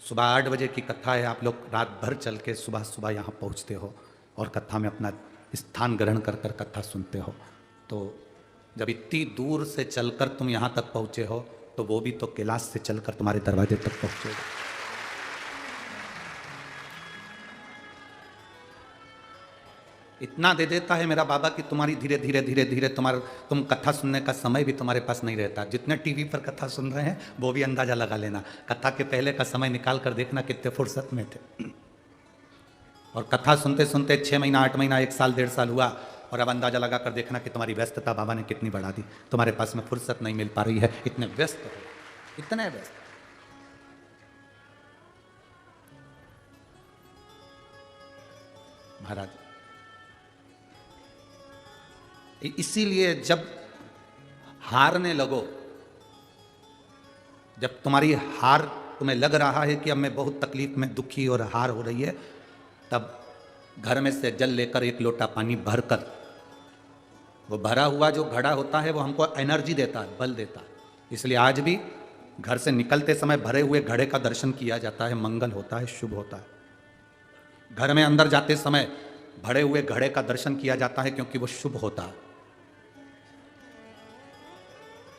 सुबह 8 बजे की कथा है, आप लोग रात भर चल के सुबह सुबह यहाँ पहुँचते हो और कथा में अपना स्थान ग्रहण कर कर कथा सुनते हो। तो जब इतनी दूर से चलकर तुम यहाँ तक पहुँचे हो तो वो भी तो कैलाश से चलकर तुम्हारे दरवाजे तक पहुँचेगा। इतना दे देता है मेरा बाबा कि तुम्हारी धीरे धीरे धीरे धीरे तुम कथा सुनने का समय भी तुम्हारे पास नहीं रहता। जितने टीवी पर कथा सुन रहे हैं वो भी अंदाजा लगा लेना, कथा के पहले का समय निकाल कर देखना कितने फुर्सत में थे। और कथा सुनते सुनते 6 महीना 8 महीना 1 साल 1.5 साल हुआ और अब अंदाजा लगा कर देखना कि तुम्हारी व्यस्तता बाबा ने कितनी बढ़ा दी। तुम्हारे पास में फुर्सत नहीं मिल पा रही है, इतने व्यस्त हो, इतने व्यस्त। महाराज इसीलिए जब हारने लगो, जब तुम्हारी हार तुम्हें लग रहा है कि अब मैं बहुत तकलीफ में दुखी और हार हो रही है, तब घर में से जल लेकर 1 लोटा पानी भरकर, वो भरा हुआ जो घड़ा होता है वो हमको एनर्जी देता है, बल देता है। इसलिए आज भी घर से निकलते समय भरे हुए घड़े का दर्शन किया जाता है, मंगल होता है, शुभ होता है। घर में अंदर जाते समय भरे हुए घड़े का दर्शन किया जाता है क्योंकि वो शुभ होता है।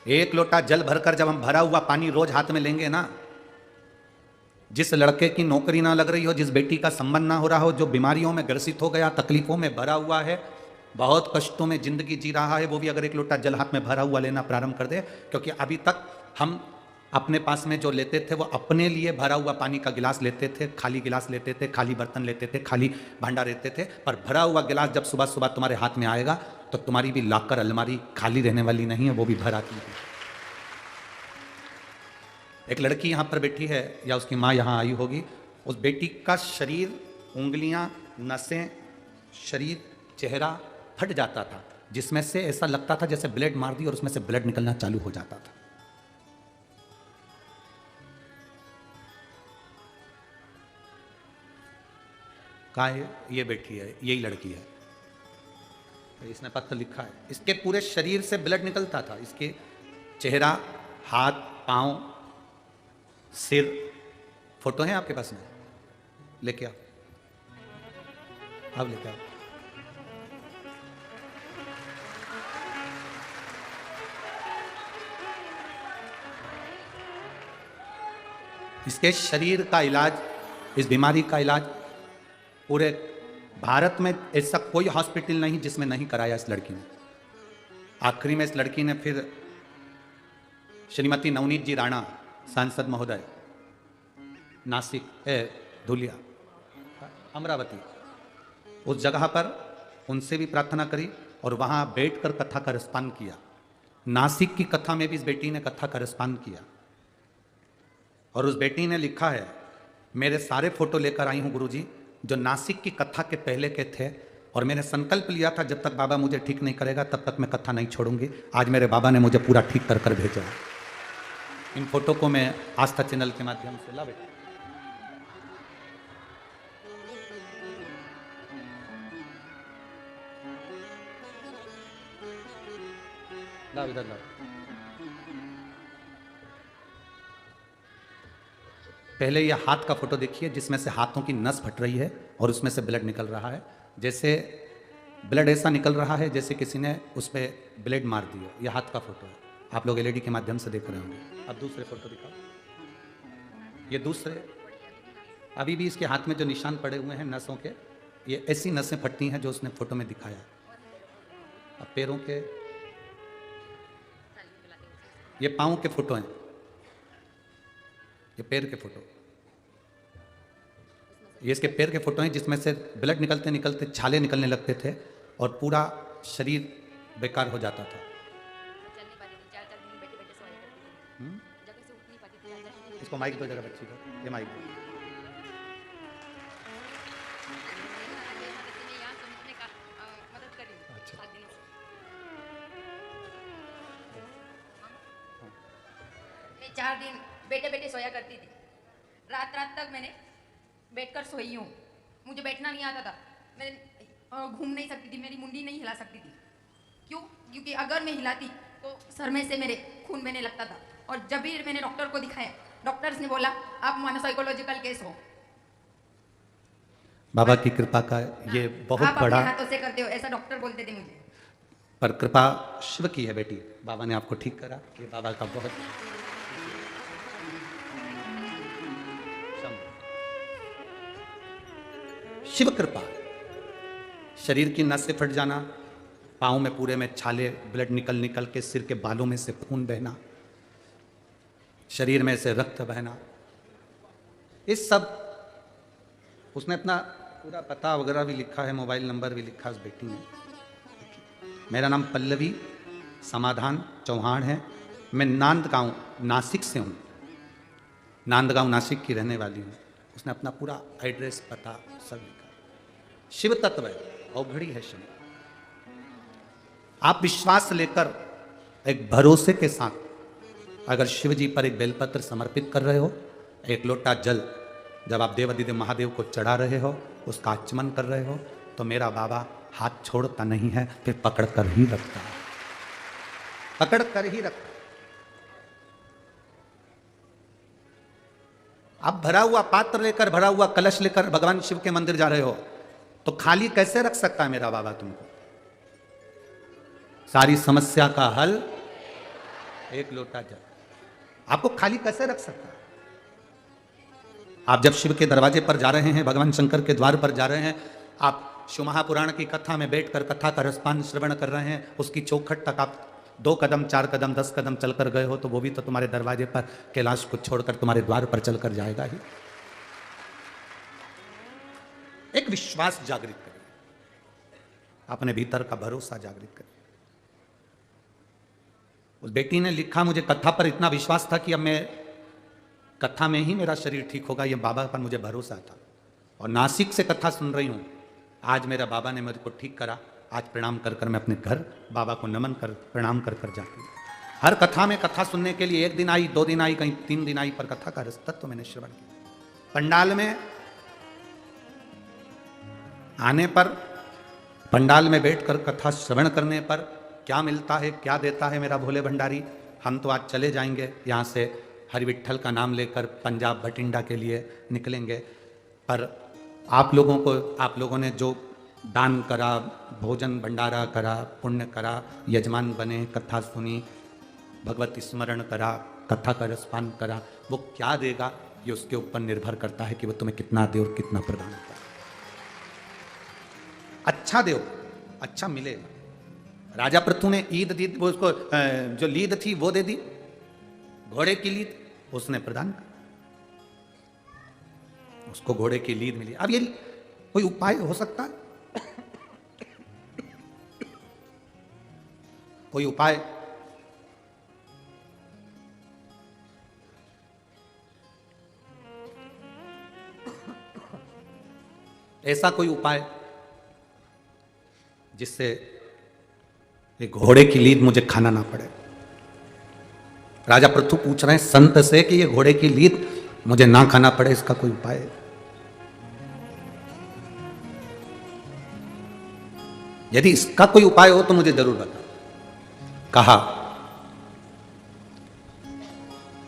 1 लोटा जल भरकर जब हम भरा हुआ पानी रोज हाथ में लेंगे ना, जिस लड़के की नौकरी ना लग रही हो, जिस बेटी का संबंध ना हो रहा हो, जो बीमारियों में ग्रसित हो गया, तकलीफों में भरा हुआ है, बहुत कष्टों में जिंदगी जी रहा है, वो भी अगर 1 लोटा जल हाथ में भरा हुआ लेना प्रारंभ कर दे, क्योंकि अभी तक हम अपने पास में जो लेते थे वो अपने लिए भरा हुआ पानी का गिलास लेते थे, खाली गिलास लेते थे, खाली बर्तन लेते थे, खाली भांडा लेते थे। पर भरा हुआ गिलास जब सुबह सुबह तुम्हारे हाथ में आएगा तो तुम्हारी भी लाकर अलमारी खाली रहने वाली नहीं है, वो भी भरा की है। एक लड़की यहाँ पर बैठी है या उसकी माँ यहाँ आई होगी, उस बेटी का शरीर, उंगलियां, नसें, शरीर, चेहरा फट जाता था, जिसमें से ऐसा लगता था जैसे ब्लड मार दी और उसमें से ब्लड निकलना चालू हो जाता था। कहाँ है? ये बैठी है, यही लड़की है, इसने पत्र लिखा है। इसके पूरे शरीर से ब्लड निकलता था, इसके चेहरा, हाथ, पांव, सिर, फोटो है आपके पास में? लेके आओ, अब लेके आओ। इसके शरीर का इलाज, इस बीमारी का इलाज पूरे भारत में ऐसा कोई हॉस्पिटल नहीं जिसमें नहीं कराया इस लड़की ने। आखिरी में इस लड़की ने फिर श्रीमती नवनीत जी राणा, सांसद महोदय, नासिक धुलिया, अमरावती, उस जगह पर उनसे भी प्रार्थना करी और वहाँ बैठकर कथा का रसपान किया। नासिक की कथा में भी इस बेटी ने कथा का रसपान किया और उस बेटी ने लिखा है, मेरे सारे फोटो लेकर आई हूँ गुरुजी, जो नासिक की कथा के पहले के थे, और मैंने संकल्प लिया था जब तक बाबा मुझे ठीक नहीं करेगा तब तक मैं कथा नहीं छोड़ूंगी। आज मेरे बाबा ने मुझे पूरा ठीक कर कर भेजा। इन फोटो को मैं आस्था चैनल के माध्यम से ला बेटा, लाओ इधर लाओ। पहले ये हाथ का फोटो देखिए जिसमें से हाथों की नस फट रही है और उसमें से ब्लड निकल रहा है, जैसे ब्लड ऐसा निकल रहा है जैसे किसी ने उस पर ब्लेड मार दिया। ये हाथ का फोटो है, आप लोग एलईडी के माध्यम से देख रहे होंगे। अब दूसरे फोटो दिखाओ, ये दूसरे, अभी भी इसके हाथ में जो निशान पड़े हुए हैं नसों के, ये ऐसी नसें फटती हैं जो उसने फोटो में दिखाया। अब पैरों के, ये पाँव के फोटो हैं, ये पैर के फोटो, ये इसके पैर के फोटो हैं जिसमें से ब्लड निकलते निकलते छाले निकलने लगते थे और पूरा शरीर बेकार हो जाता था। इसको माइक दो जरा बच्ची को, ये माइक दो। अच्छा, 4 दिन बैठे बैठे सोया करती थी, रात रात तक मैंने बैठकर सोई हूँ। मुझे बैठना नहीं आता था, मैं घूम नहीं सकती थी, मेरी मुंडी नहीं हिला सकती थी। क्यों? क्योंकि अगर मैं हिलाती तो सर में से मेरे खून बहने लगता था। और जब भी मैंने डॉक्टर को दिखाया, डॉक्टर्स ने बोला आप मनोसाइकोलॉजिकल केस हो। बाबा की कृपा का ये बहुत आप बड़ा, अपने हाथों से करते हो, ऐसा डॉक्टर बोलते थे मुझे। पर कृपा शिव की है बेटी। बाबा ने आपको ठीक करा, ये बाबा का बहुत शिव कृपा। शरीर की नसें फट जाना, पाँव में पूरे में छाले, ब्लड निकल निकल के सिर के बालों में से खून बहना, शरीर में से रक्त बहना, इस सब उसने अपना पूरा पता वगैरह भी लिखा है, मोबाइल नंबर भी लिखा उस बेटी ने। मेरा नाम पल्लवी समाधान चौहान है। मैं नांदगांव नासिक से हूँ, नांदगांव नासिक की रहने वाली हूँ। उसने अपना पूरा एड्रेस पता सब लिखा। शिव तत्व है, अवघड़ी है शिव। आप विश्वास लेकर एक भरोसे के साथ अगर शिव जी पर एक बेलपत्र समर्पित कर रहे हो, एक लोटा जल जब आप देवादिदेव महादेव को चढ़ा रहे हो, उसका आचमन कर रहे हो, तो मेरा बाबा हाथ छोड़ता नहीं है, फिर पकड़ कर ही रखता है, पकड़ कर ही रखता है। आप भरा हुआ पात्र लेकर, भरा हुआ कलश लेकर भगवान शिव के मंदिर जा रहे हो, तो खाली कैसे रख सकता है मेरा बाबा तुमको? सारी समस्या का हल एक लोटा जल। आपको खाली कैसे रख सकता है? आप जब शिव के दरवाजे पर जा रहे हैं, भगवान शंकर के द्वार पर जा रहे हैं, आप शिव महापुराण की कथा में बैठकर कथा का रसपान श्रवण कर रहे हैं, उसकी चौखट तक आप 2 कदम 4 कदम 10 कदम चलकर गए हो, तो वो भी तो तुम्हारे दरवाजे पर कैलाश को छोड़कर तुम्हारे द्वार पर चलकर जाएगा ही। एक विश्वास जागृत करिए, अपने भीतर का भरोसा जागृत करिए। उस बेटी ने लिखा, मुझे कथा पर इतना विश्वास था कि अब मैं कथा में ही मेरा शरीर ठीक होगा, ये बाबा पर मुझे भरोसा था। और नासिक से कथा सुन रही हूं, आज मेरा बाबा ने मेरे को ठीक करा। आज प्रणाम कर कर मैं अपने घर बाबा को नमन कर प्रणाम कर कर जाती हूँ। हर कथा में कथा सुनने के लिए 1 दिन आई, 2 दिन आई, कहीं 3 दिन आई, पर कथा का रस तत्व मैंने श्रवण किया। पंडाल में आने पर, पंडाल में बैठकर कथा श्रवण करने पर क्या मिलता है, क्या देता है मेरा भोले भंडारी। हम तो आज चले जाएंगे यहाँ से, हरि विट्ठल का नाम लेकर पंजाब बठिंडा के लिए निकलेंगे, पर आप लोगों ने जो दान करा, भोजन भंडारा करा, पुण्य करा, यजमान बने, कथा सुनी, भगवत स्मरण करा, कथा का रसपान करा, वो क्या देगा ये उसके ऊपर निर्भर करता है कि वो तुम्हें कितना दे और कितना प्रदान करे। अच्छा दो, अच्छा मिलेगा। राजा पृथु ने ईद दी, वो उसको जो लीद थी वो दे दी, घोड़े की लीद उसने प्रदान कर, उसको घोड़े की लीद मिली। अब ये कोई उपाय हो सकता है? कोई उपाय? ऐसा कोई उपाय जिससे एक घोड़े की लीद मुझे खाना ना पड़े? राजा पृथु पूछ रहे हैं संत से कि ये घोड़े की लीद मुझे ना खाना पड़े, इसका कोई उपाय है? यदि इसका कोई उपाय हो तो मुझे जरूर बता। कहा,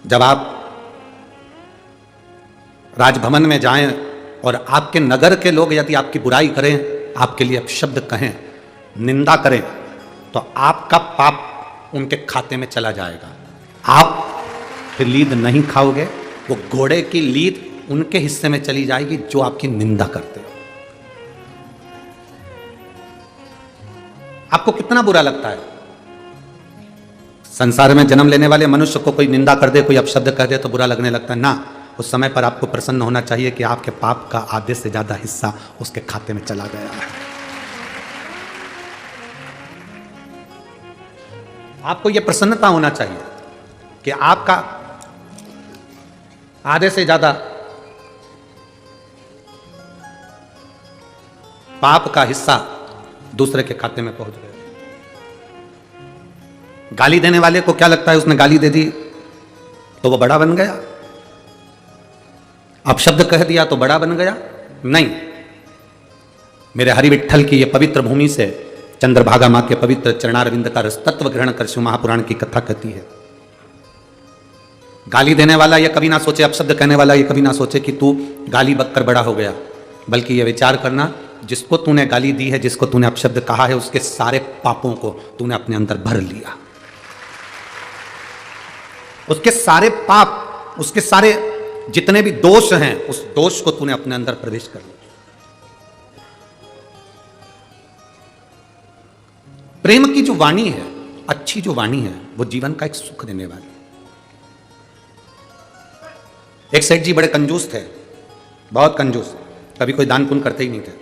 जब आप राजभवन में जाएं और आपके नगर के लोग यदि आपकी बुराई करें, आपके लिए अपशब्द कहें, निंदा करें, तो आपका पाप उनके खाते में चला जाएगा। आप फिर लीद नहीं खाओगे, वो घोड़े की लीद उनके हिस्से में चली जाएगी जो आपकी निंदा करते हो। आपको कितना बुरा लगता है? संसार में जन्म लेने वाले मनुष्य को कोई निंदा कर दे, कोई अपशब्द कह दे तो बुरा लगने लगता है ना। उस समय पर आपको प्रसन्न होना चाहिए कि आपके पाप का आधे से ज्यादा हिस्सा उसके खाते में चला गया है। आपको यह प्रसन्नता होना चाहिए कि आपका आधे से ज्यादा पाप का हिस्सा दूसरे के खाते में पहुंच गया। गाली देने वाले को क्या लगता है, उसने गाली दे दी तो वो बड़ा बन गया, अपशब्द कह दिया तो बड़ा बन गया? नहीं। मेरे हरि विट्ठल की ये पवित्र भूमि से चंद्रभागा मां के पवित्र चरणारविंद का रस तत्व ग्रहण कर शिव महापुराण की कथा कहती है, गाली देने वाला ये कभी ना सोचे, अपशब्द कहने वाला ये कभी ना सोचे कि तू गाली बककर बड़ा हो गया, बल्कि ये विचार करना जिसको तूने गाली दी है, जिसको तूने अपशब्द कहा है, उसके सारे पापों को तूने अपने अंदर भर लिया। उसके सारे पाप, उसके सारे जितने भी दोष हैं, उस दोष को तूने अपने अंदर प्रवेश कर लिया। प्रेम की जो वाणी है, अच्छी जो वाणी है, वो जीवन का एक सुख देने वाली है। एक सेठ जी बड़े कंजूस थे, बहुत कंजूस, कभी कोई दान पुण्य करते ही नहीं थे,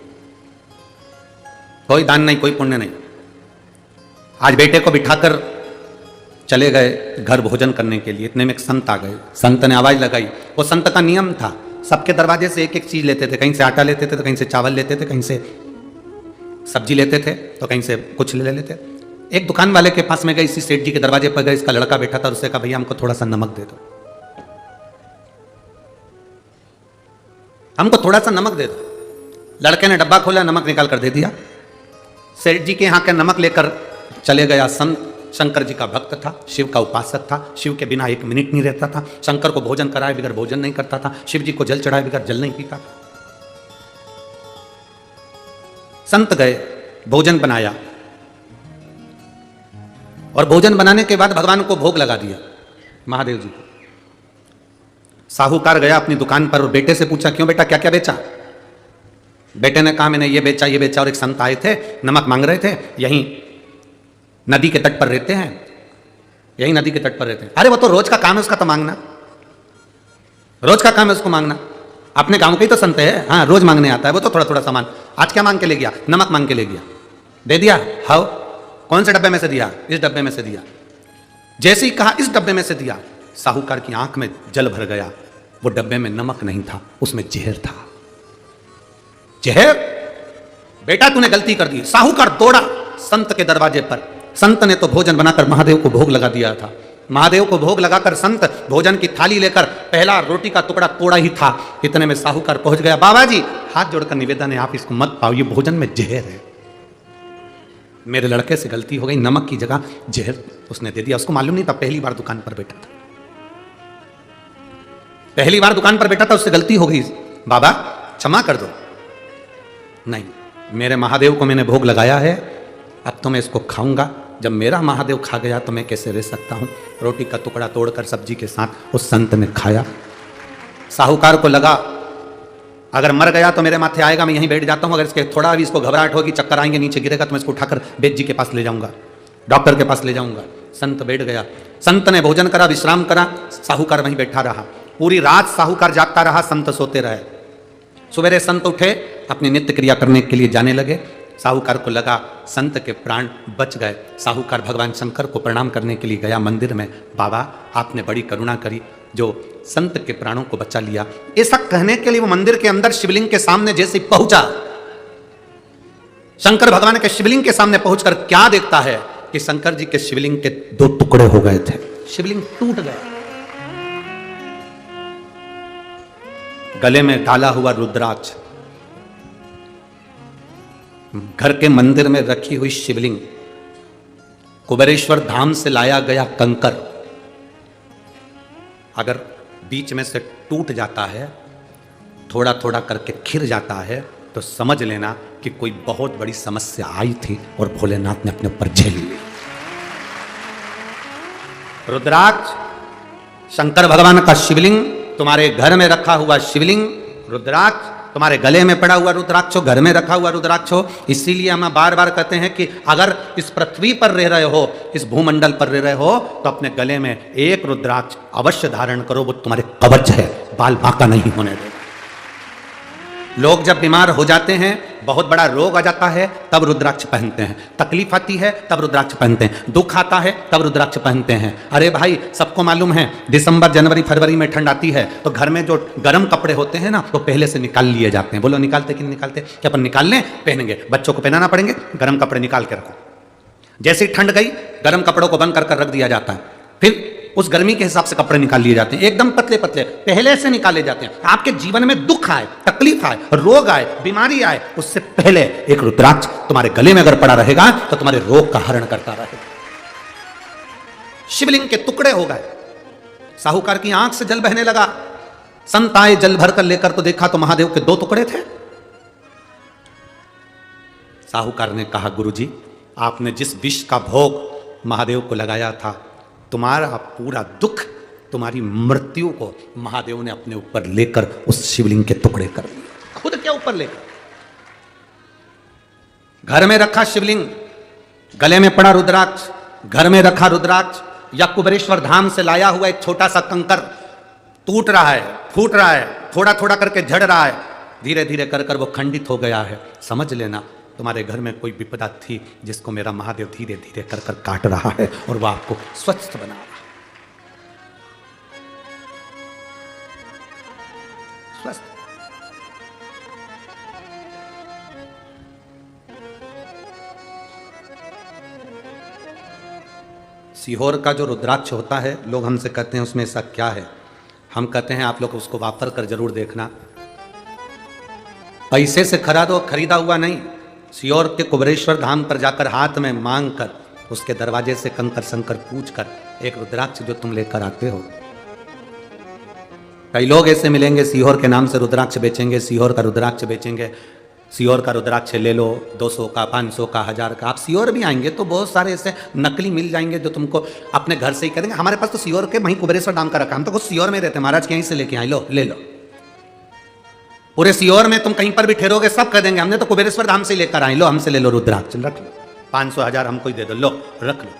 कोई दान नहीं, कोई पुण्य नहीं। आज बेटे को बिठाकर चले गए घर भोजन करने के लिए, इतने में एक संत आ गए। संत ने आवाज लगाई। वो संत का नियम था, सबके दरवाजे से एक एक चीज लेते थे, कहीं से आटा लेते थे तो कहीं से चावल लेते थे, कहीं से सब्जी लेते थे तो कहीं से कुछ ले लेते। एक दुकान वाले के पास में गए, इसी सेठ जी के दरवाजे पर गए, इसका लड़का बैठा था, उससे कहा भैया हमको थोड़ा सा नमक दे दो, हमको थोड़ा सा नमक दे दो। लड़के ने डब्बा खोला, नमक निकाल कर दे दिया। सेठ जी के यहाँ के नमक लेकर चले गया। संत शंकर जी का भक्त था, शिव का उपासक था, शिव के बिना एक मिनट नहीं रहता था, शंकर को भोजन कराए बगैर भोजन नहीं करता था, शिव जी को जल चढ़ाए बगैर जल नहीं पीता था। संत गए, भोजन बनाया और भोजन बनाने के बाद भगवान को भोग लगा दिया, महादेव जी को। साहूकार गया अपनी दुकान पर और बेटे से पूछा, क्यों बेटा, क्या क्या बेचा? बेटे ने कहा मैंने ये बेचा, ये बेचा। और एक संत आए थे, नमक मांग रहे थे, यहीं नदी के तट पर रहते हैं, यहीं नदी के तट पर रहते हैं। अरे वो तो रोज का काम है उसका, तो मांगना, रोज का काम है उसको मांगना। अपने गांव के ही तो संत है, हाँ रोज मांगने आता है वो तो, थोड़ा थोड़ा सामान। आज क्या मांग के ले गया? नमक मांग के ले गया, दे दिया। हाउ, कौन से डब्बे में से दिया? इस डब्बे में से दिया। जैसे ही कहा इस डब्बे में से दिया, साहूकार की आंख में जल भर गया। वो डब्बे में नमक नहीं था, उसमें जहर था। जहर? बेटा तूने गलती कर दी। साहूकार दौड़ा संत के दरवाजे पर। संत ने तो भोजन बनाकर महादेव को भोग लगा दिया था। महादेव को भोग लगाकर संत भोजन की थाली लेकर पहला रोटी का टुकड़ा तोड़ा ही था, इतने में साहूकार पहुंच गया। बाबा जी, हाथ जोड़कर निवेदन है, आप इसको मत पाओ, ये भोजन में जहर है। मेरे लड़के से गलती हो गई, नमक की जगह जहर उसने दे दिया। उसको मालूम नहीं था, पहली बार दुकान पर बैठा था, पहली बार दुकान पर बैठा था, उससे गलती हो गई। बाबा क्षमा कर दो। नहीं, मेरे महादेव को मैंने भोग लगाया है, अब तो मैं इसको खाऊंगा। जब मेरा महादेव खा गया तो मैं कैसे रह सकता हूं? रोटी का टुकड़ा तोड़कर सब्जी के साथ उस संत ने खाया। साहूकार को लगा अगर मर गया तो मेरे माथे आएगा, मैं यहीं बैठ जाता हूं। अगर इसके थोड़ा भी इसको घबराहट होगी, चक्कर आएंगे, नीचे गिरेगा, तो मैं इसको उठाकर वैद्य जी के पास ले जाऊंगा, डॉक्टर के पास ले जाऊंगा। संत बैठ गया। संत ने भोजन करा, विश्राम करा, साहूकार वहीं बैठा रहा। पूरी रात साहूकार जागता रहा, संत सोते रहे। सवेरे संत उठे, अपनी नित्य क्रिया करने के लिए जाने लगे। साहूकार को लगा संत के प्राण बच गए। साहूकार भगवान शंकर को प्रणाम करने के लिए गया मंदिर में। बाबा आपने बड़ी करुणा करी, जो संत के प्राणों को बचा लिया। ऐसा कहने के लिए वो मंदिर के अंदर शिवलिंग के सामने जैसे पहुंचा, शंकर भगवान के शिवलिंग के सामने पहुंचकर क्या देखता है कि शंकर जी के शिवलिंग के 2 टुकड़े हो गए थे, शिवलिंग टूट गया। गले में डाला हुआ रुद्राक्ष, घर के मंदिर में रखी हुई शिवलिंग, कुबेरेश्वर धाम से लाया गया कंकर, अगर बीच में से टूट जाता है, थोड़ा थोड़ा करके खिर जाता है, तो समझ लेना कि कोई बहुत बड़ी समस्या आई थी और भोलेनाथ ने अपने ऊपर झेल ली। रुद्राक्ष, शंकर भगवान का शिवलिंग, तुम्हारे घर में रखा हुआ शिवलिंग, रुद्राक्ष, तुम्हारे गले में पड़ा हुआ रुद्राक्ष हो, घर में रखा हुआ रुद्राक्ष हो। इसीलिए हम बार बार कहते हैं कि अगर इस पृथ्वी पर रह रहे हो, इस भूमंडल पर रह रहे हो, तो अपने गले में एक रुद्राक्ष अवश्य धारण करो, वो तुम्हारे कवच है, बाल बांका नहीं होने दो। लोग जब बीमार हो जाते हैं, बहुत बड़ा रोग आ जाता है, तब रुद्राक्ष पहनते हैं। तकलीफ आती है तब रुद्राक्ष पहनते हैं, दुख आता है तब रुद्राक्ष पहनते हैं। अरे भाई, सबको मालूम है दिसंबर जनवरी फरवरी में ठंड आती है तो घर में जो गर्म कपड़े होते हैं ना, वो पहले से निकाल लिए जाते हैं। बोलो निकालते कि नहीं निकालते? क्या अपन निकाल लें? पहनेंगे, बच्चों को पहनाना पड़ेंगे, गर्म कपड़े निकाल के रखो। जैसे ही ठंड गई, गर्म कपड़ों को बंद कर रख दिया जाता है, फिर उस गर्मी के हिसाब से कपड़े निकाल लिए जाते हैं, एकदम पतले पतले पहले से निकाले जाते हैं। आपके जीवन में दुख आए, तकलीफ आए, रोग आए, बीमारी आए, उससे पहले एक रुद्राक्ष तुम्हारे गले में अगर पड़ा रहेगा तो तुम्हारे रोग का हरण करता रहेगा। शिवलिंग के टुकड़े हो गए, साहूकार की आंख से जल बहने लगा। संत आए जल भर कर लेकर, तो देखा तो महादेव के 2 टुकड़े थे। साहूकार ने कहा, गुरुजी, आपने जिस विष का भोग महादेव को लगाया था, तुम्हारा पूरा दुख, तुम्हारी मृत्यु को महादेव ने अपने ऊपर लेकर उस शिवलिंग के टुकड़े कर लिए। खुद क्या ऊपर लेकर? घर में रखा शिवलिंग, गले में पड़ा रुद्राक्ष, घर में रखा रुद्राक्ष, या कुबेरेश्वर धाम से लाया हुआ एक छोटा सा कंकर टूट रहा है, फूट रहा है, थोड़ा थोड़ा करके झड़ रहा है, धीरे धीरे कर कर वो खंडित हो गया है। समझ लेना तुम्हारे घर में कोई विपदा थी जिसको मेरा महादेव धीरे धीरे कर कर काट रहा है और वह आपको स्वस्थ बना रहा है। स्वस्थ। सीहोर का जो रुद्राक्ष होता है, लोग हमसे कहते हैं उसमें ऐसा क्या है। हम कहते हैं आप लोग उसको वापर कर जरूर देखना। पैसे से खरीदा हुआ नहीं, सीहोर के कुबेरेश्वर धाम पर जाकर हाथ में मांग कर, उसके दरवाजे से कंकर संकर पूछ कर एक रुद्राक्ष जो तुम लेकर आते हो। कई लोग ऐसे मिलेंगे सीहोर के नाम से रुद्राक्ष बेचेंगे, सीहोर का रुद्राक्ष बेचेंगे, सीहोर का रुद्राक्ष ले लो 200 का, 500 का, 1000 का। आप सीहोर भी आएंगे तो बहुत सारे ऐसे नकली मिल जाएंगे जो तुमको अपने घर से ही करेंगे, हमारे पास तो सीहोर के वहीं कुबेरेश्वर धाम का रखा, हम तो खुद सीहोर में रहते, महाराज के यहीं से लेके आए, लो ले लो। पूरे सीहोर में तुम कहीं पर भी ठहरोगे सब कह देंगे हमने तो कुबेरेश्वर धाम से लेकर आए, लो हमसे ले लो रुद्राक्ष, रख लो, 500 1000 हमको ही दे दो, लो रख लो।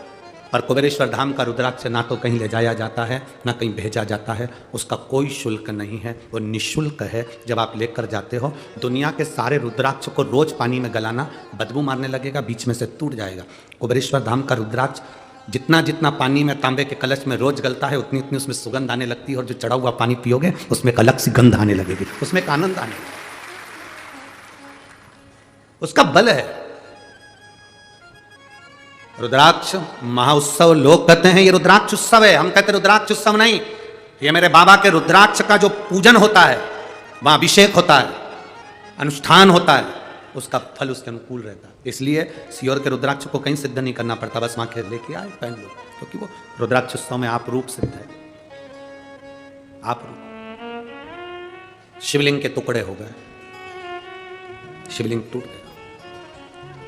पर कुबेरेश्वर धाम का रुद्राक्ष ना तो कहीं ले जाया जाता है ना कहीं भेजा जाता है, उसका कोई शुल्क नहीं है, वो निःशुल्क है। जब आप लेकर जाते हो, दुनिया के सारे रुद्राक्ष को रोज पानी में गलाना, बदबू मारने लगेगा, बीच में से टूट जाएगा। कुबेरेश्वर धाम का रुद्राक्ष जितना जितना पानी में तांबे के कलश में रोज गलता है, उतनी उतनी उसमें सुगंध आने लगती है, और जो चढ़ा हुआ पानी पियोगे उसमें एक अलग सी गंध आने लगेगी, उसमें एक आनंद आने लगेगा, उसका बल है। रुद्राक्ष महाउत्सव लोग कहते हैं ये रुद्राक्ष उत्सव है, हम कहते हैं रुद्राक्ष उत्सव नहीं, ये मेरे बाबा के रुद्राक्ष का जो पूजन होता है, वहां अभिषेक होता है, अनुष्ठान होता है, उसका फल उसके अनुकूल रहता है। इसलिए सीहोर के रुद्राक्ष को कहीं सिद्ध नहीं करना पड़ता, बस वहां के लेके आए पहन लो, क्योंकि वो रुद्राक्ष उत्सव में आप रूप सिद्ध है। आप रूप शिवलिंग के टुकड़े हो गए, शिवलिंग टूट गया।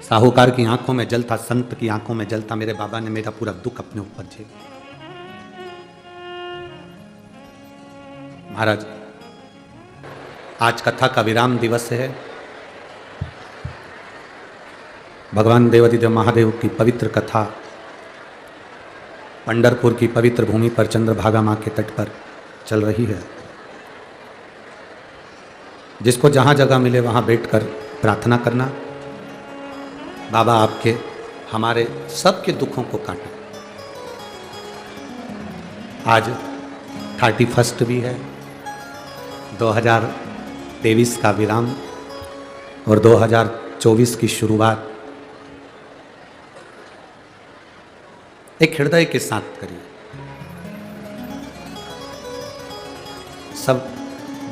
साहूकार की आंखों में जल था, संत की आंखों में जल था, मेरे बाबा ने मेरा पूरा दुख अपने ऊपर झेला। महाराज, आज कथा का विराम दिवस है। भगवान देवाधिदेव महादेव की पवित्र कथा पंढरपुर की पवित्र भूमि पर चंद्रभागा मां के तट पर चल रही है। जिसको जहां जगह मिले वहां बैठकर प्रार्थना करना, बाबा आपके हमारे सबके दुखों को काटें। आज 31 भी है, 2023 का विराम और 2024 की शुरुआत एक हृदय के साथ करिए। सब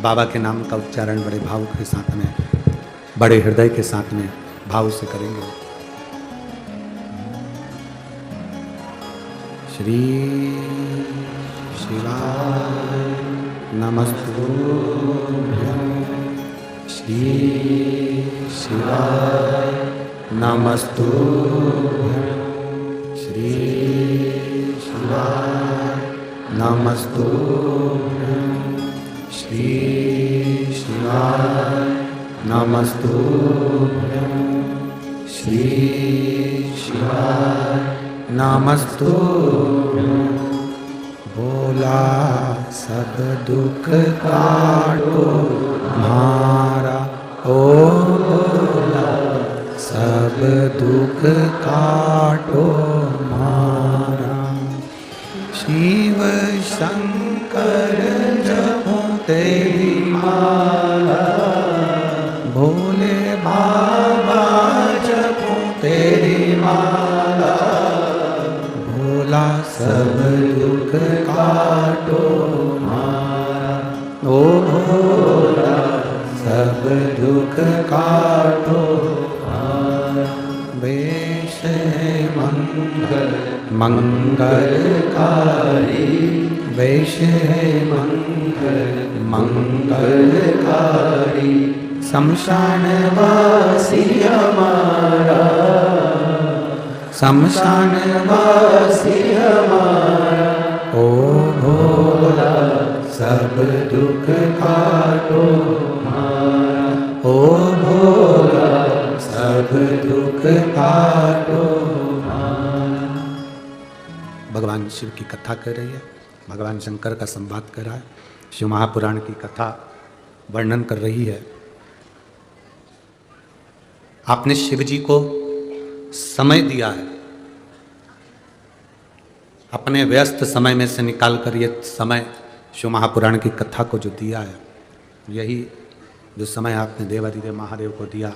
बाबा के नाम का उच्चारण बड़े भाव के साथ में, बड़े हृदय के साथ में भाव से करेंगे। श्री शिवाय नमस्तुभ्यं, श्री शिवाय नमस्तुभ्यं, श्री शिवाय नमस्तुभ्यं, श्री शिवाय नमस्तुभ्यं, श्री शिवाय नमस्तुभ्यं। भोला सब दुख काटो हमारा, ओ भोला सब दुख काटो हमारा। शिव शंकर जपो तेरी माला, भोले बाबा जपो तेरी माला। भोला सब दुख काटो हमारा, ओ भोला सब दुख काटो हमारा। वेश है मंगल मंगलकारी, वैश्य है मंगलकारी, शमशानवासी हमारा, शमशानवासी हमारा। ओ भोला सब दुख काटो हमारा, ओ भोला सब दुख काटो हमारा। भगवान शिव की कथा कर रही है, भगवान शंकर का संवाद कर रहा है, शिव महापुराण की कथा वर्णन कर रही है। आपने शिव जी को समय दिया है, अपने व्यस्त समय में से निकाल कर ये समय शिव महापुराण की कथा को जो दिया है, यही जो समय आपने देवादिदेव महादेव को दिया,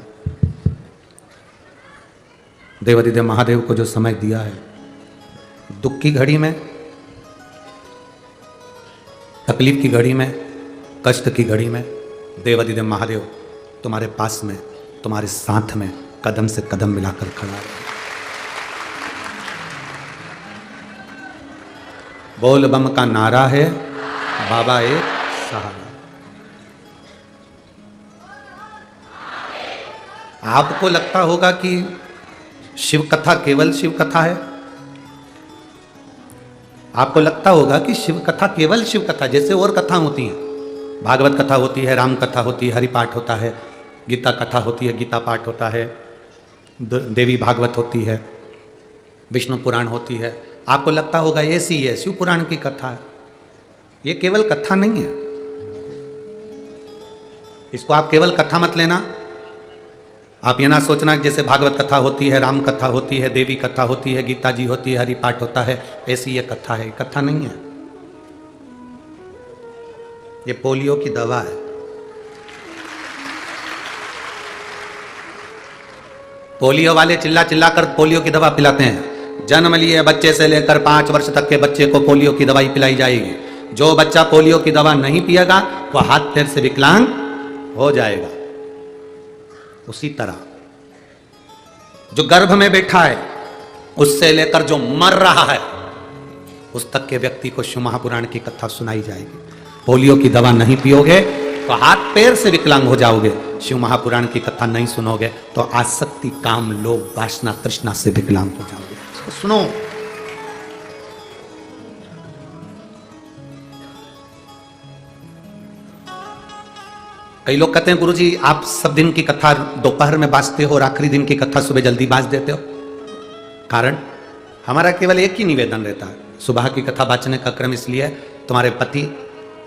देवादिदेव महादेव को जो समय दिया है, दुख की घड़ी में, तकलीफ की घड़ी में, कष्ट की घड़ी में देवादिदेव महादेव तुम्हारे पास में, तुम्हारे साथ में कदम से कदम मिलाकर खड़ा है। बोल बम का नारा है, बाबा एक सहारा। आपको लगता होगा कि शिव कथा केवल शिव कथा है, आपको लगता होगा कि शिव कथा केवल शिव कथा, जैसे और कथा होती हैं, भागवत कथा होती है, राम कथा होती है, हरि पाठ होता है, गीता कथा होती है, गीता पाठ होता है, देवी भागवत होती है, विष्णु पुराण होती है। आपको लगता होगा ऐसी है शिव पुराण की कथा है। ये केवल कथा नहीं है, इसको आप केवल कथा मत लेना। आप ये ना सोचना कि जैसे भागवत कथा होती है, राम कथा होती है, देवी कथा होती है, गीता जी होती है, हरि पाठ होता है, ऐसी ये कथा है। कथा नहीं है, ये पोलियो की दवा है। पोलियो वाले चिल्ला चिल्ला कर पोलियो की दवा पिलाते हैं। जन्म लिए बच्चे से लेकर 5 वर्ष तक के बच्चे को पोलियो की दवाई पिलाई जाएगी। जो बच्चा पोलियो की दवा नहीं पिएगा वह हाथ पैर से विकलांग हो जाएगा। उसी तरह जो गर्भ में बैठा है उससे लेकर जो मर रहा है उस तक के व्यक्ति को शिव महापुराण की कथा सुनाई जाएगी। पोलियो की दवा नहीं पियोगे तो हाथ पैर से विकलांग हो जाओगे। शिव महापुराण की कथा नहीं सुनोगे तो आसक्ति, काम, लोभ, वासना, तृष्णा से विकलांग हो जाओगे। तो सुनो, कई लोग कहते हैं गुरुजी आप सब दिन की कथा दोपहर में बांचते हो और आखिरी दिन की कथा सुबह जल्दी बांच देते हो। कारण हमारा केवल एक ही निवेदन रहता है, सुबह की कथा बांचने का क्रम इसलिए तुम्हारे पति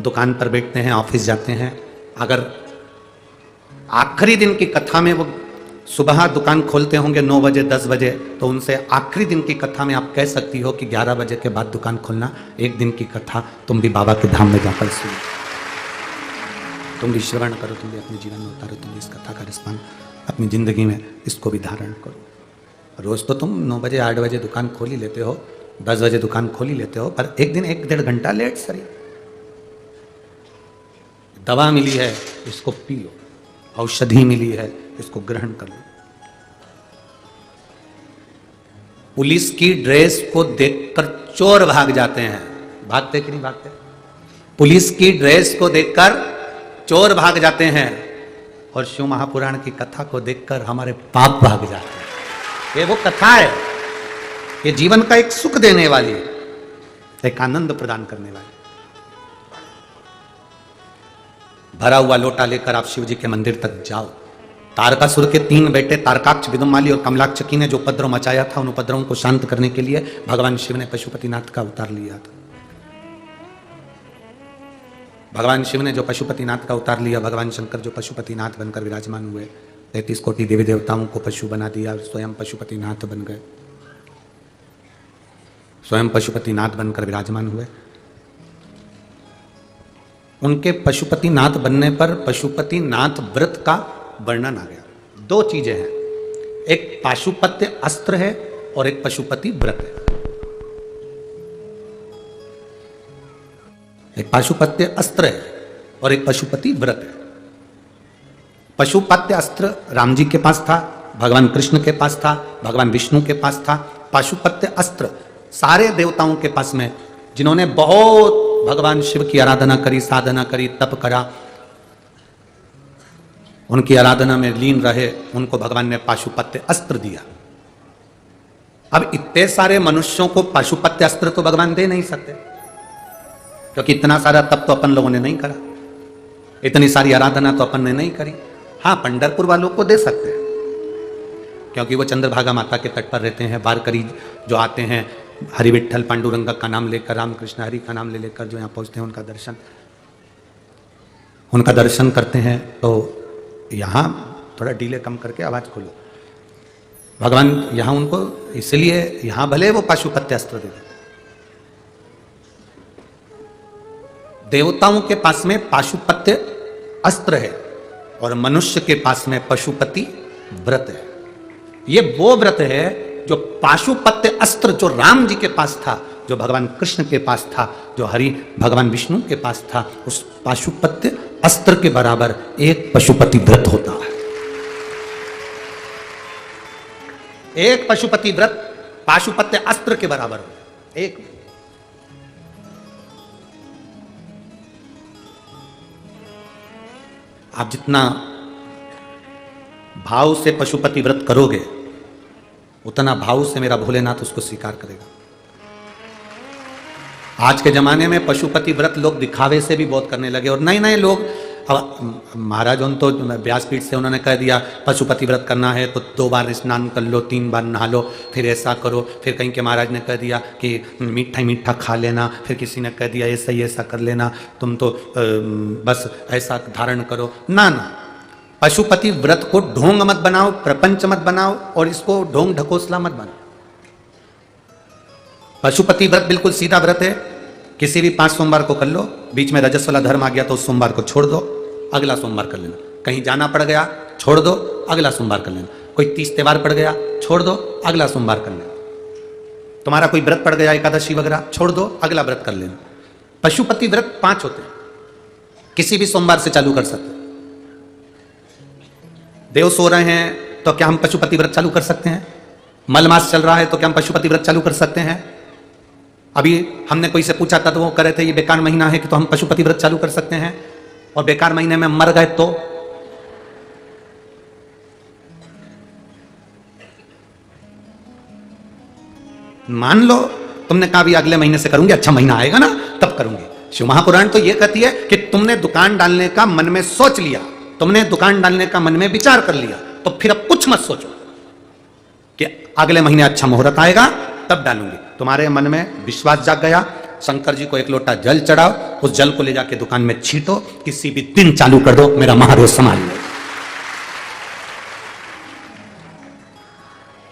दुकान पर बैठते हैं, ऑफिस जाते हैं, अगर आखिरी दिन की कथा में वो सुबह दुकान खोलते होंगे 9 बजे 10 बजे, तो उनसे आखिरी दिन की कथा में आप कह सकती हो कि 11 बजे के बाद दुकान खोलना, एक दिन की कथा तुम भी बाबा के धाम में जाकर सुनो, तुम भी श्रवण करो, तुम भी अपने जीवन में उतारो, तुम भी इस कथा का रिस्पान अपनी जिंदगी में इसको भी धारण करो। रोज तो तुम 9 बजे 8 बजे दुकान खोल ही लेते हो, 10 बजे दुकान खोल ही लेते हो, पर एक दिन 1-1.5 घंटा लेट सही। दवा मिली है इसको पी लो, औषधि मिली है इसको ग्रहण कर लो। पुलिस की ड्रेस को देखकर चोर भाग जाते हैं, भागते कि नहीं भागते? पुलिस की ड्रेस को देखकर चोर भाग जाते हैं और शिव महापुराण की कथा को देखकर हमारे पाप भाग जाते हैं। ये वो कथा है, ये जीवन का एक सुख देने वाली, एक आनंद प्रदान करने वाली। भरा हुआ लोटा लेकर आप शिव जी के मंदिर तक जाओ। तारकासुर के 3 बेटे तारकाक्ष, विदुमाली और कमलाक्षकी ने जो उपद्रव मचाया था, उन उपद्रवों को शांत करने के लिए भगवान शिव ने पशुपतिनाथ का अवतार लिया था। भगवान शिव ने जो पशुपतिनाथ का अवतार लिया, भगवान शंकर जो पशुपतिनाथ बनकर विराजमान हुए, 33 कोटि देवी देवताओं को पशु बना दिया, स्वयं पशुपतिनाथ बन गए, स्वयं पशुपतिनाथ बनकर विराजमान हुए। उनके पशुपतिनाथ बनने पर पशुपतिनाथ व्रत का वर्णन आ गया। 2 चीजें हैं, एक पाशुपत्य अस्त्र है और एक पशुपति व्रत है। एक पाशुपत्य अस्त्र है और एक पशुपति व्रत है। पशुपत्य अस्त्र राम जी के पास था, भगवान कृष्ण के पास था, भगवान विष्णु के पास था। पाशुपत्य अस्त्र सारे देवताओं के पास में, जिन्होंने बहुत भगवान शिव की आराधना करी, साधना करी, तप करा, उनकी आराधना में लीन रहे, उनको भगवान ने पाशुपत्य अस्त्र दिया। अब इतने सारे मनुष्यों को पाशुपत्य अस्त्र तो भगवान दे नहीं सकते, क्योंकि इतना सारा तप तो अपन लोगों ने नहीं करा, इतनी सारी आराधना तो अपन ने नहीं करी। हाँ, पंढरपुर वालों को दे सकते हैं, क्योंकि वो चंद्रभागा माता के तट पर रहते हैं। वारकरी जो आते हैं हरि विठ्ठल पांडुरंग का नाम लेकर, रामकृष्ण हरि का नाम ले लेकर जो यहाँ पहुँचते हैं, उनका दर्शन करते हैं। तो यहाँ थोड़ा डीले कम करके आवाज़ खोलो। भगवान यहाँ उनको इसलिए, यहाँ भले वो पाशुपत्य अस्त्र दे, देवताओं के पास में पाशुपत्य अस्त्र है और मनुष्य के पास में पशुपति व्रत है। ये वो व्रत है जो पाशुपत्य अस्त्र जो राम जी के पास था, जो भगवान कृष्ण के पास था, जो हरि भगवान विष्णु के पास था, उस पाशुपत्य अस्त्र के बराबर एक पशुपति व्रत होता है। एक पशुपति व्रत पाशुपत्य अस्त्र के बराबर हो। एक आप जितना भाव से पशुपति व्रत करोगे, उतना भाव से मेरा भोलेनाथ उसको स्वीकार करेगा। आज के जमाने में पशुपति व्रत लोग दिखावे से भी बहुत करने लगे, और नए नए लोग, अब महाराज उन तो व्यासपीठ से उन्होंने कह दिया पशुपति व्रत करना है तो 2 बार स्नान कर लो, 3 बार नहा लो, फिर ऐसा करो। फिर कहीं के महाराज ने कह दिया कि मीठा ही मीठा खा लेना, फिर किसी ने कह दिया ऐसा ही ऐसा कर लेना, तुम तो बस ऐसा धारण करो। ना ना, पशुपति व्रत को ढोंग मत बनाओ, प्रपंच मत बनाओ, और इसको ढोंग ढकोसला मत बनाओ। पशुपति व्रत बिल्कुल सीधा व्रत है। किसी भी 5 सोमवार को कर लो, बीच में रजस वाला धर्म आ गया तो उस सोमवार को छोड़ दो, अगला सोमवार कर लेना। कहीं जाना पड़ गया, छोड़ दो, अगला सोमवार कर लेना। कोई 30 त्योहार पड़ गया, छोड़ दो, अगला सोमवार कर लेना। तुम्हारा कोई व्रत पड़ गया, एकादशी वगैरह, छोड़ दो, अगला व्रत कर लेना। पशुपति व्रत 5 होते हैं, किसी भी सोमवार से चालू कर सकते। देव सो रहे हैं तो क्या हम पशुपति व्रत चालू कर सकते हैं? मलमास चल रहा है तो क्या हम पशुपति व्रत चालू कर सकते हैं? अभी हमने कोई से पूछा था तो वो कह रहे थे ये बेकार महीना है कि तो हम पशुपति व्रत चालू कर सकते हैं, और बेकार महीने में मर गए तो? मान लो तुमने कहा भी अगले महीने से करूंगी, अच्छा महीना आएगा ना तब करूंगी। शिव महापुराण तो ये कहती है कि तुमने दुकान डालने का मन में सोच लिया, तुमने दुकान डालने का मन में विचार कर लिया, तो फिर अब कुछ मत सोचो कि अगले महीने अच्छा मुहूर्त आएगा तब डालूंगी। तुम्हारे मन में विश्वास जाग गया, शंकर जी को 1 लोटा जल चढ़ाओ, उस जल को ले जाके दुकान में छींटो, किसी भी दिन चालू कर दो, मेरा महारोज संभाल लो।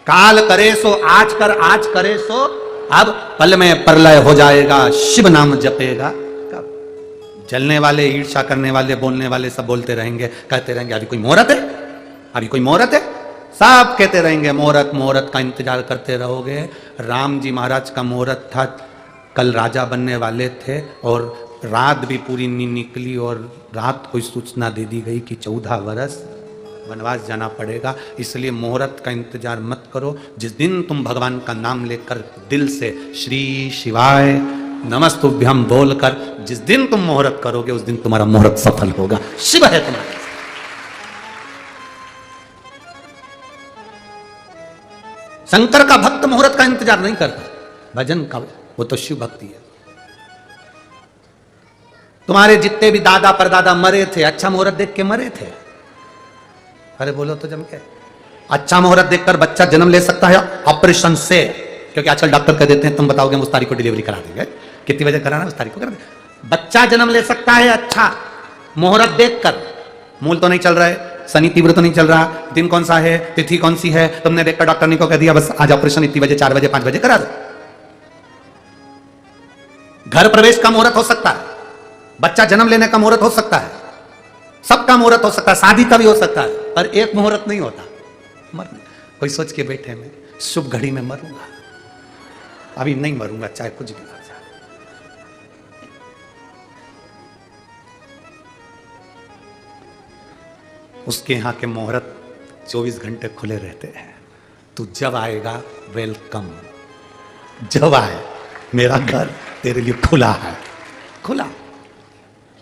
काल करे सो आज कर, आज करे सो अब, पल में प्रलय हो जाएगा, शिव नाम जपेगा कब? जलने वाले, ईर्ष्या करने वाले, बोलने वाले सब बोलते रहेंगे, कहते रहेंगे अभी कोई मुहूर्त है, अभी कोई मुहूर्त है, सब कहते रहेंगे मुहूर्त, मुहूर्त का इंतजार करते रहोगे। राम जी महाराज का मुहूर्त था, कल राजा बनने वाले थे, और रात भी पूरी नहीं निकली, और रात कोई सूचना दे दी गई कि 14 वर्ष वनवास जाना पड़ेगा। इसलिए मुहूर्त का इंतजार मत करो। जिस दिन तुम भगवान का नाम लेकर दिल से श्री शिवाय नमस्तुभ्यम बोलकर जिस दिन तुम मुहूर्त करोगे, उस दिन तुम्हारा मुहूर्त सफल होगा। शिव है तुम्हारे। शंकर का भक्त मुहूर्त का इंतजार नहीं करता, भजन का, वो तो शिव भक्ति है। तुम्हारे जितने भी दादा परदादा मरे थे, अच्छा मुहूर्त देख के मरे थे। अरे बोलो तो जम के, अच्छा मुहूर्त देखकर बच्चा जन्म ले सकता है ऑपरेशन से, क्योंकि आजकल डॉक्टर कह देते हैं तुम बताओगे हम उस तारीख को डिलीवरी करा देंगे, कितनी बजे कराना उस तारीख को करा देंगे। बच्चा जन्म ले सकता है अच्छा मुहूर्त देखकर। मूल तो नहीं चल रहा है, शनि तीव्र तो नहीं चल रहा, दिन कौन सा है, तिथि कौन सी है, तुमने देखकर डॉक्टर ने को कह दिया बस आज ऑपरेशन इतनी बजे, 4 बजे, 5 बजे करा दो। घर प्रवेश का मुहूर्त हो सकता है, बच्चा जन्म लेने का मुहूर्त हो सकता है, सबका मुहूर्त हो सकता है, शादी का भी हो सकता है, पर एक मुहूर्त नहीं होता मरने। कोई सोच के बैठे मैं शुभ घड़ी में मरूंगा, अभी नहीं मरूंगा चाहे कुछ भी हो जाए। उसके यहाँ के मुहूर्त 24 घंटे खुले रहते हैं। तू जब आएगा वेलकम, जब आए, मेरा घर तेरे लिए खुला है। खुला।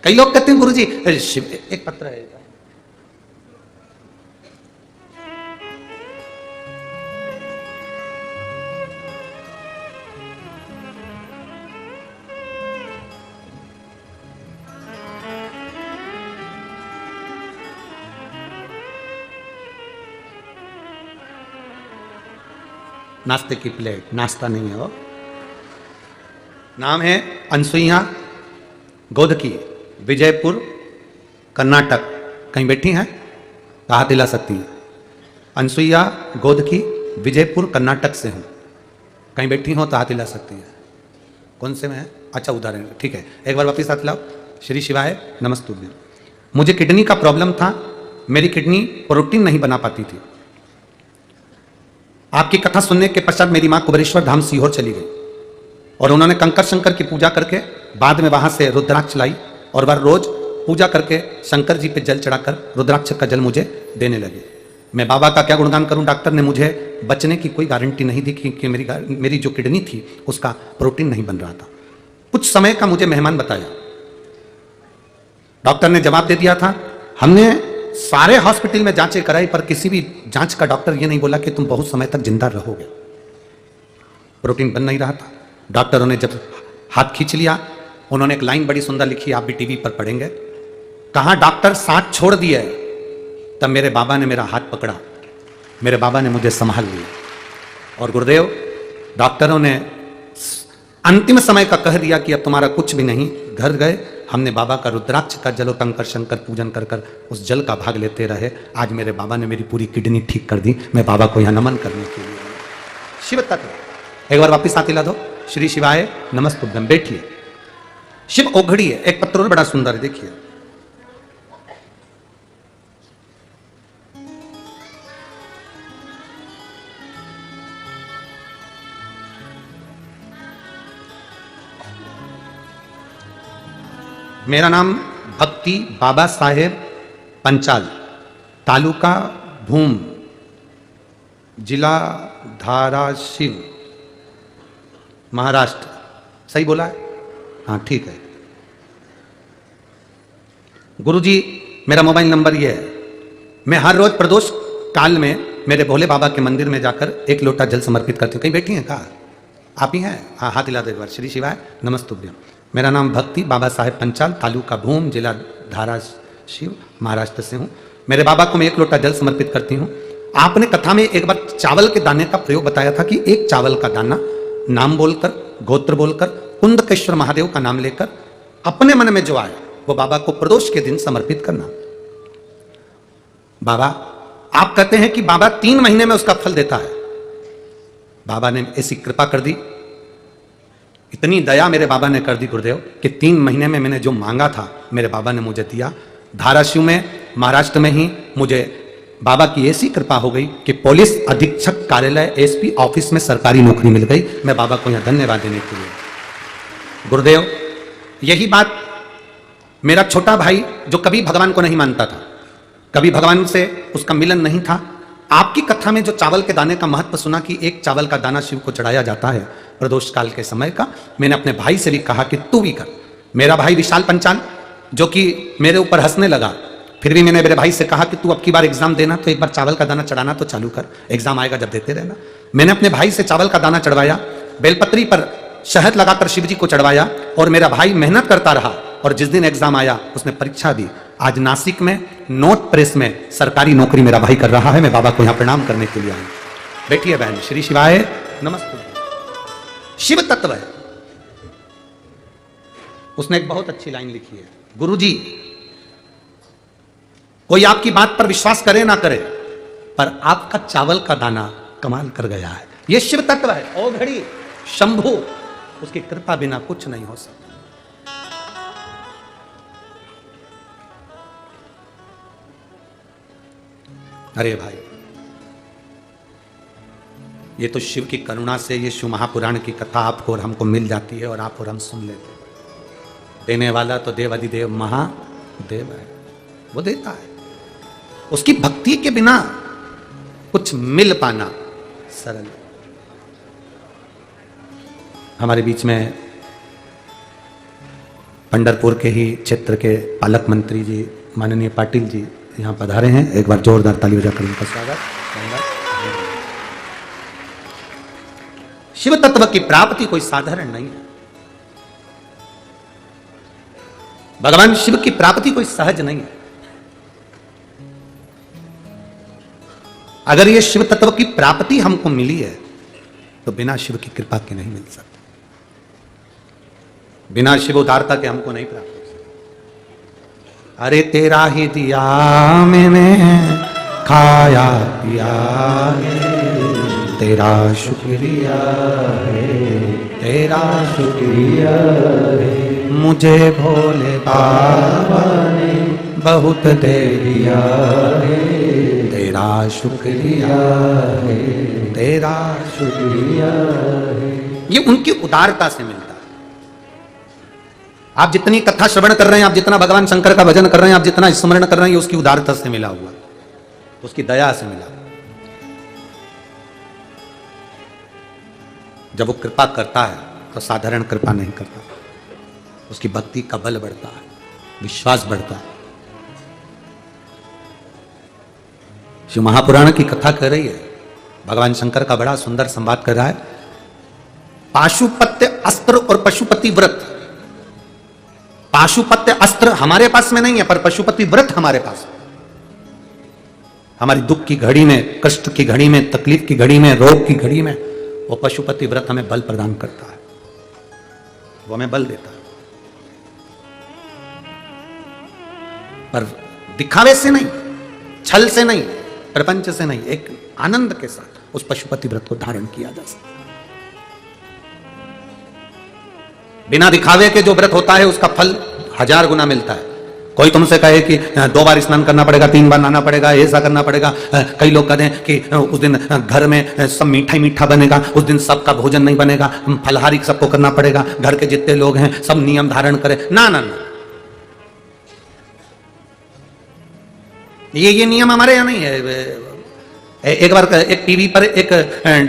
कई लोग कहते हैं गुरुजी शिव, एक पत्र है, नाश्ते की प्लेट, नाश्ता नहीं है वो। नाम है अनसुईया गोदकी, विजयपुर कर्नाटक। कहीं बैठी हैं तो हाथ हिला सकती हैं। अनसुईया गोदकी, विजयपुर कर्नाटक से हूँ। कहीं बैठी हो तो हाथ हिला सकती हैं। कौन से में है? अच्छा उधर है, ठीक है। एक बार वापिस हाथ हिलाओ। श्री शिवाय नमस्तुभ्यम। मुझे किडनी का प्रॉब्लम था, मेरी किडनी प्रोटीन नहीं बना पाती थी। आपकी कथा सुनने के पश्चात मेरी मां कुबेरेश्वर धाम सीहोर चली गई और उन्होंने कंकर शंकर की पूजा करके बाद में वहां से रुद्राक्ष लाई और वह रोज पूजा करके शंकर जी पे जल चढ़ाकर रुद्राक्ष का जल मुझे देने लगे। मैं बाबा का क्या गुणगान करूं, डॉक्टर ने मुझे बचने की कोई गारंटी नहीं दी कि मेरी जो किडनी थी उसका प्रोटीन नहीं बन रहा था। कुछ समय का मुझे मेहमान बताया। डॉक्टर ने जवाब दे दिया था, हमने सारे हॉस्पिटल में जांचें कराई पर किसी भी जांच का डॉक्टर ये नहीं बोला कि तुम बहुत समय तक जिंदा रहोगे। प्रोटीन बन नहीं रहा था। डॉक्टरों ने जब हाथ खींच लिया, उन्होंने एक लाइन बड़ी सुंदर लिखी, आप भी टीवी पर पढ़ेंगे। कहा डॉक्टर साथ छोड़ दिए, तब मेरे बाबा ने मेरा हाथ पकड़ा, मेरे बाबा ने मुझे संभाल लिया। और गुरुदेव डॉक्टरों ने अंतिम समय का कह दिया कि अब तुम्हारा कुछ भी नहीं। घर गए, हमने बाबा का रुद्राक्ष का जल कंकर शंकर पूजन कर कर उस जल का भाग लेते रहे। आज मेरे बाबा ने मेरी पूरी किडनी ठीक कर दी। मैं बाबा को यहाँ नमन करने के लिए। शिव तत्व एक बार वापिस हाथ हिला दो। श्री शिवाय नमस्तुभ्यम। बैठिए। शिव ओघड़ी है। एक पत्र और बड़ा सुंदर है, देखिए। मेरा नाम भक्ति बाबा साहेब पंचाल, तालुका भूम, जिला धाराशिव, महाराष्ट्र। सही बोला है? हाँ ठीक है। गुरुजी मेरा मोबाइल नंबर ये है। मैं हर रोज प्रदोष काल में मेरे भोले बाबा के मंदिर में जाकर एक लोटा जल समर्पित करती हूँ। कहीं बैठी हैं? कहा आप ही हैं? हाँ हाथ हिला दो एक बार। श्री शिवाय नमस्तुभ्यम। मेरा नाम भक्ति बाबा साहेब पंचाल, तालुका भूम, जिला धाराशिव, महाराष्ट्र से हूँ। मेरे बाबा को मैं एक लोटा जल समर्पित करती हूँ। आपने कथा में एक बार चावल के दाने का प्रयोग बताया था कि एक चावल का दाना नाम बोलकर, गोत्र बोलकर, कुंदकेश्वर महादेव का नाम लेकर अपने मन में जो आए वो बाबा को प्रदोष के दिन समर्पित करना। बाबा आप कहते हैं कि बाबा 3 महीने में उसका फल देता है। बाबा ने ऐसी कृपा कर दी, इतनी दया मेरे बाबा ने कर दी गुरुदेव कि 3 महीने में मैंने जो मांगा था मेरे बाबा ने मुझे दिया। धाराशिव में, महाराष्ट्र में ही मुझे बाबा की ऐसी कृपा हो गई कि पुलिस अधीक्षक कार्यालय एसपी ऑफिस में सरकारी नौकरी मिल गई। मैं बाबा को यहां धन्यवाद देने के लिए। गुरुदेव यही बात मेरा छोटा भाई जो कभी भगवान को नहीं मानता था, कभी भगवान से उसका मिलन नहीं था, आपकी कथा में जो चावल के दाने का महत्व सुना कि एक चावल का दाना शिव को चढ़ाया जाता है प्रदोष काल के समय का, मैंने अपने भाई से भी कहा कि तू भी कर। मेरा भाई विशाल पंचाल जो कि मेरे ऊपर हंसने लगा, फिर भी मैंने मेरे भाई से कहा कि तू अब की बार एग्जाम देना तो एक बार चावल का दाना चढ़ाना तो चालू कर, एग्जाम आएगा जब देते रहना। मैंने अपने भाई से चावल का दाना चढ़वाया, बेलपत्री पर शहद लगाकर शिव जी को चढ़वाया और मेरा भाई मेहनत करता रहा और जिस दिन एग्जाम आया उसने परीक्षा दी। आज नासिक में नोट प्रेस में सरकारी नौकरी मेरा भाई कर रहा है। मैं बाबा को यहाँ प्रणाम करने के लिए आया। बैठिए बहन। श्री शिवाय नमस्ते। शिव तत्व है। उसने एक बहुत अच्छी लाइन लिखी है, गुरुजी कोई आपकी बात पर विश्वास करे ना करे पर आपका चावल का दाना कमाल कर गया है। यह शिव तत्व है। ओ घड़ी शंभु, उसकी कृपा बिना कुछ नहीं हो सकता। अरे भाई ये तो शिव की करुणा से ये शिव महापुराण की कथा आपको और हमको मिल जाती है और आप और हम सुन लेते हैं। देने वाला तो देव अधिदेव महादेव है, वो देता है। उसकी भक्ति के बिना कुछ मिल पाना सरल। हमारे बीच में पंढरपुर के ही क्षेत्र के पालक मंत्री जी माननीय पाटिल जी यहाँ पधारे हैं। एक बार जोरदार ताली बजाकर उनका स्वागत। शिव तत्व की प्राप्ति कोई साधारण नहीं है। भगवान शिव की प्राप्ति कोई सहज नहीं है। अगर ये शिव तत्व की प्राप्ति हमको मिली है तो बिना शिव की कृपा के नहीं मिल सकती। बिना शिव उदारता के हमको नहीं प्राप्त हो सकती। अरे तेरा ही दिया मैंने खाया पिया है, तेरा शुक्रिया है, तेरा शुक्रिया है, मुझे भोले बाबा ने बहुत दे दिया है, तेरा शुक्रिया है, तेरा शुक्रिया है। ये उनकी उदारता से मिलता है। आप जितनी कथा श्रवण कर रहे हैं, आप जितना भगवान शंकर का भजन कर रहे हैं, आप जितना स्मरण कर रहे हैं, ये उसकी उदारता से मिला हुआ, उसकी दया से मिला। जब वो कृपा करता है तो साधारण कृपा नहीं करता, उसकी भक्ति का बल बढ़ता है, विश्वास बढ़ता है। शिव महापुराण की कथा कर रही है, भगवान शंकर का बड़ा सुंदर संवाद कर रहा है। पाशुपत्य अस्त्र और पशुपति व्रत। पाशुपत्य अस्त्र हमारे पास में नहीं है, पर पशुपति व्रत हमारे पास है। हमारी दुख की घड़ी में, कष्ट की घड़ी में, तकलीफ की घड़ी में, रोग की घड़ी में वो पशुपति व्रत हमें बल प्रदान करता है, वो हमें बल देता है। पर दिखावे से नहीं, छल से नहीं, प्रपंच से नहीं, एक आनंद के साथ उस पशुपति व्रत को धारण किया जा सकता है। बिना दिखावे के जो व्रत होता है उसका फल 1000 गुना मिलता है। कोई तुमसे कहे कि 2 बार स्नान करना पड़ेगा, 3 बार नहाना पड़ेगा, ऐसा करना पड़ेगा। कई लोग कहते हैं कि उस दिन घर में सब मीठा ही मीठा बनेगा, उस दिन सबका भोजन नहीं बनेगा, फलहारी सबको करना पड़ेगा, घर के जितने लोग हैं सब नियम धारण करें। ना ना ना, ये नियम हमारे यहाँ नहीं है। एक बार एक टीवी पर एक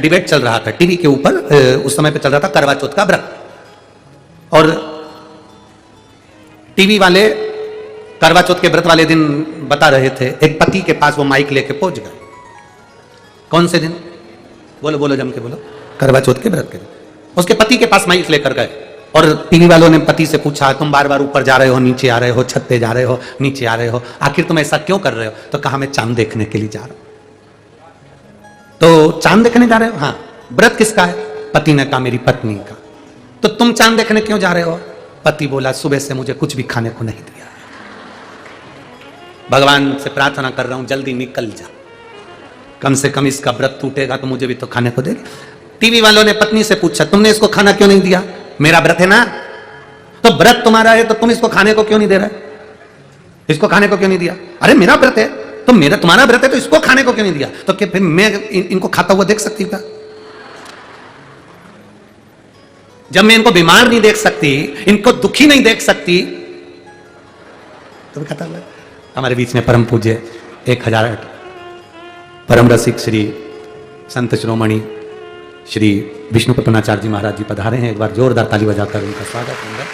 डिबेट चल रहा था, टीवी के ऊपर उस समय पे चल रहा था करवा चौथ का व्रत, और टीवी वाले करवा चौथ के व्रत वाले दिन बता रहे थे। एक पति के पास वो माइक लेके पहुंच गए। कौन से दिन? बोलो बोलो, जम के बोलो। करवा चौथ के व्रत के दिन उसके पति के पास माइक लेकर गए, और टीवी वालों ने पति से पूछा, तुम बार बार ऊपर जा रहे हो, नीचे आ रहे हो, छत पे जा रहे हो, नीचे आ रहे हो, आखिर तुम ऐसा क्यों कर रहे हो? तो कहा, मैं चांद देखने के लिए जा रहा हूं। तो चांद देखने जा रहे हो? हाँ। व्रत किसका है? पति ने कहा, मेरी पत्नी का। तो तुम चांद देखने क्यों जा रहे हो? पति बोला, सुबह से मुझे कुछ भी खाने को नहीं दिया, भगवान से प्रार्थना कर रहा हूं जल्दी निकल जा, कम से कम इसका व्रत टूटेगा तो मुझे भी तो खाने को देगा। टीवी वालों ने पत्नी से पूछा, तुमने इसको खाना क्यों नहीं दिया? मेरा व्रत है ना, तो व्रत तुम्हारा है तो तुम इसको खाने को क्यों नहीं दे रहे? इसको खाने को क्यों नहीं दिया? अरे मेरा व्रत है तो तुम्हारा व्रत है तो इसको खाने को क्यों नहीं दिया? तो क्या फिर मैं इनको खाता हुआ देख सकती हूँ? जब मैं इनको बीमार नहीं देख सकती, इनको दुखी नहीं देख सकती, तो खाता हुआ। हमारे बीच में परम पूज्य 1008 परम रसिक श्री संत शिरोमणि श्री विष्णुपत्तनाचार्य जी महाराज जी पधारे हैं। एक बार जोरदार ताली बजाकर उनका स्वागत होगा।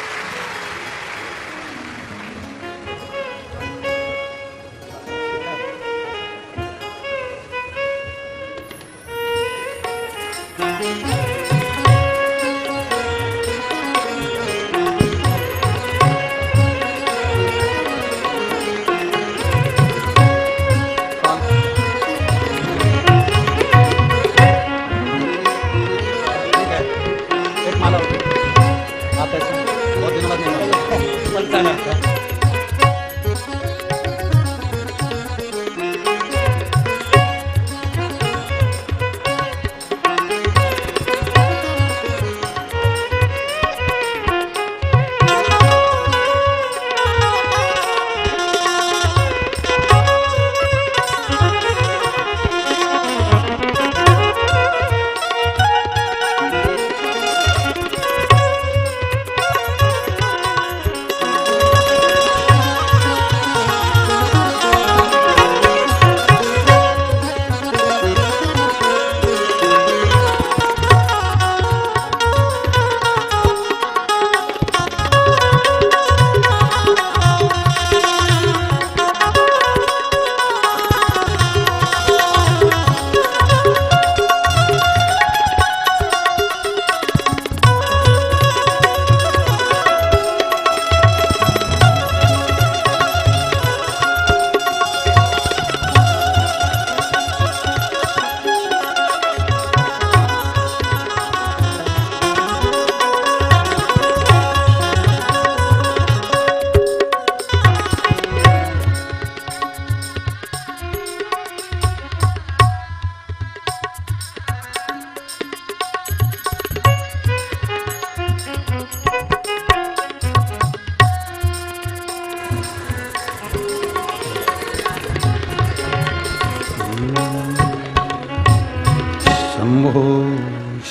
बहुत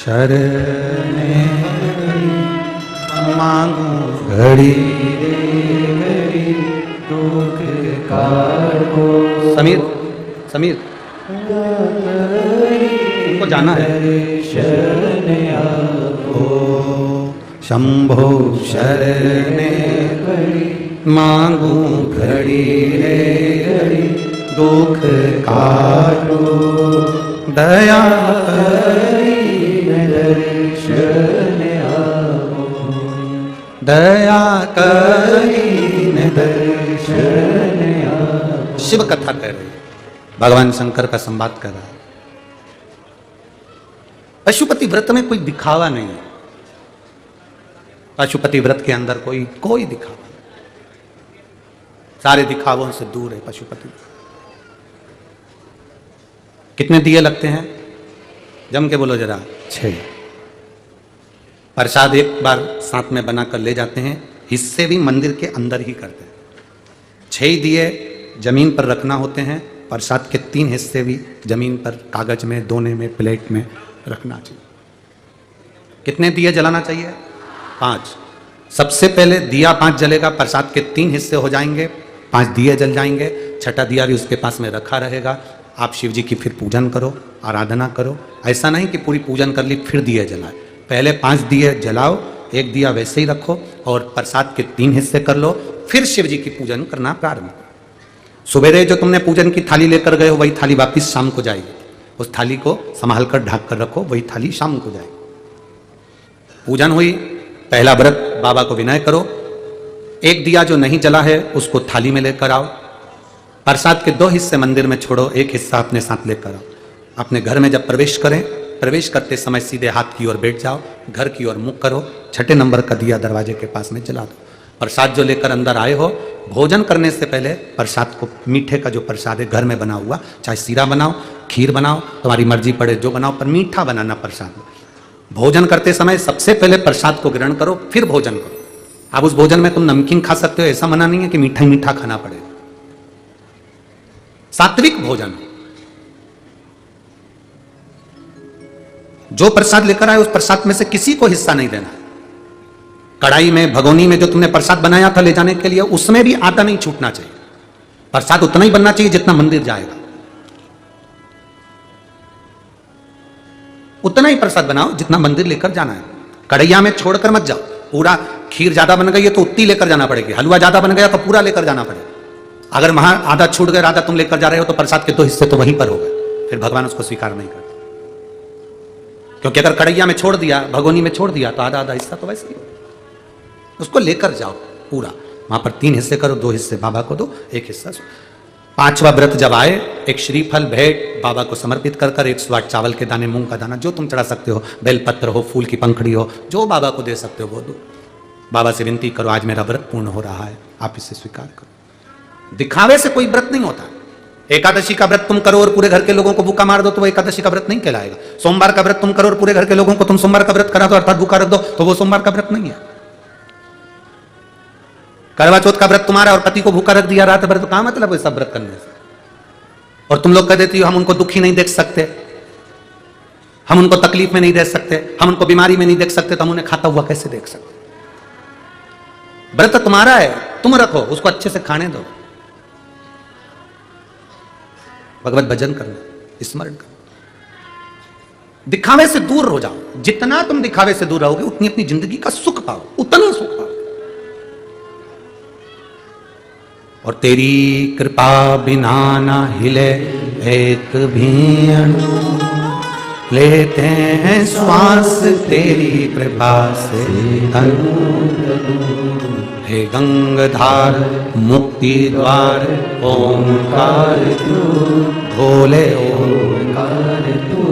शरणे मांगू घड़ी रे दुख काटो। समीर समीर उनको जाना है। शंभो शरणे मांगू घड़ी रे घड़ी दुख काटो। दया दर्शन दया करीन दर्शन। शिव कथा कर रही, भगवान शंकर का संवाद कर रहा है। पशुपति व्रत में कोई दिखावा नहीं है। पशुपति व्रत के अंदर कोई दिखावा नहीं, सारे दिखावों से दूर है पशुपति। कितने दिए लगते हैं? जम के बोलो जरा। 6। प्रसाद एक बार साथ में बनाकर ले जाते हैं, हिस्से भी मंदिर के अंदर ही करते हैं। 6 दिए जमीन पर रखना होते हैं, प्रसाद के 3 हिस्से भी जमीन पर कागज में, दोने में, प्लेट में रखना चाहिए। कितने दिए जलाना चाहिए? 5। सबसे पहले दिया 5 जलेगा, प्रसाद के 3 हिस्से हो जाएंगे, 5 दिए जल जाएंगे, छठा दिया भी उसके पास में रखा रहेगा। आप शिव जी की फिर पूजन करो, आराधना करो। ऐसा नहीं कि पूरी पूजन कर ली फिर दिए जलाए। पहले 5 दिए जलाओ, 1 दिया वैसे ही रखो और प्रसाद के 3 हिस्से कर लो, फिर शिव जी की पूजन करना प्रारंभ करो। सवेरे जो तुमने पूजन की थाली लेकर गए हो वही थाली वापिस शाम को जाएगी। उस थाली को संभाल कर ढक कर रखो, वही थाली शाम को जाएगी। पूजन हुई, पहला व्रत बाबा को विनय करो। 1 दिया जो नहीं जला है उसको थाली में लेकर आओ। प्रसाद के 2 हिस्से मंदिर में छोड़ो, 1 हिस्सा अपने साथ लेकर आओ। अपने घर में जब प्रवेश करें, प्रवेश करते समय सीधे हाथ की ओर बैठ जाओ, घर की ओर मुख करो, 6ठे नंबर का दिया दरवाजे के पास में जला दो। प्रसाद जो लेकर अंदर आए हो, भोजन करने से पहले प्रसाद को, मीठे का जो प्रसाद है घर में बना हुआ, चाहे सीरा बनाओ, खीर बनाओ, तुम्हारी मर्जी पड़े जो बनाओ, पर मीठा बनाना प्रसाद। भोजन करते समय सबसे पहले प्रसाद को ग्रहण करो, फिर भोजन करो। अब उस भोजन में तुम नमकीन खा सकते हो, ऐसा मना नहीं है कि मीठा ही मीठा खाना पड़ेगा। सात्विक भोजन। जो प्रसाद लेकर आए उस प्रसाद में से किसी को हिस्सा नहीं देना। कढ़ाई में, भगोनी में जो तुमने प्रसाद बनाया था ले जाने के लिए, उसमें भी आटा नहीं छूटना चाहिए। प्रसाद उतना ही बनना चाहिए जितना मंदिर जाएगा, उतना ही प्रसाद बनाओ जितना मंदिर लेकर जाना है। कढ़ैया में छोड़कर मत जाओ। पूरा खीर ज्यादा बन गई है तो उतनी लेकर जाना पड़ेगी, हलवा ज्यादा बन गया तो पूरा लेकर जाना पड़ेगा। अगर वहां आधा छूट गया, आधा तुम लेकर जा रहे हो, तो प्रसाद के 2 हिस्से तो वहीं पर हो गए, फिर भगवान उसको स्वीकार नहीं करते। क्योंकि अगर कढ़ैया में छोड़ दिया, भगोनी में छोड़ दिया, तो आधा आधा हिस्सा तो वैसे ही उसको लेकर जाओ पूरा। वहां पर 3 हिस्से करो, 2 हिस्से बाबा को दो, 1 हिस्सा। 5वां व्रत जब आए, एक श्रीफल भेंट बाबा को समर्पित कर कर 108 चावल के दाने, मूंग का दाना, जो तुम चढ़ा सकते हो, बेलपत्र हो, फूल की पंखड़ी हो, जो बाबा को दे सकते हो वो दो। बाबा से विनती करो, आज मेरा व्रत पूर्ण हो रहा है, आप इसे स्वीकार करो। दिखावे से कोई व्रत नहीं होता। एकादशी का व्रत तुम करो और पूरे घर के लोगों को भूखा मार दो तो वो एकादशी का व्रत नहीं कहलाएगा। सोमवार का व्रत तुम करो और पूरे घर के लोगों को तुम सोमवार का व्रत करा दो अर्थात भूखा रख दो तो वो सोमवार का व्रत नहीं है। करवा चौथ का व्रत तुम्हारा और पति को भूखा रख दिया रात भर, तो क्या मतलब है सब व्रत करने से? और तुम लोग कह देती हो हम उनको दुखी नहीं देख सकते, हम उनको तकलीफ में नहीं देख सकते, हम उनको बीमारी में नहीं देख सकते, तो हम उन्हें खाता हुआ कैसे देख सकते? व्रत तुम्हारा है, तुम रखो, उसको अच्छे से खाने दो, भगवत भजन करना, स्मरण करना। दिखावे से दूर हो जाओ। जितना तुम दिखावे से दूर रहोगे उतनी अपनी जिंदगी का सुख पाओ, उतना सुख पाओ। और तेरी कृपा बिना ना हिले एक भी अणु, लेते हैं श्वास तेरी कृपा से तनु। हे गंगाधार मुक्ति द्वार ओंकार तू, भोले ओंकार तू,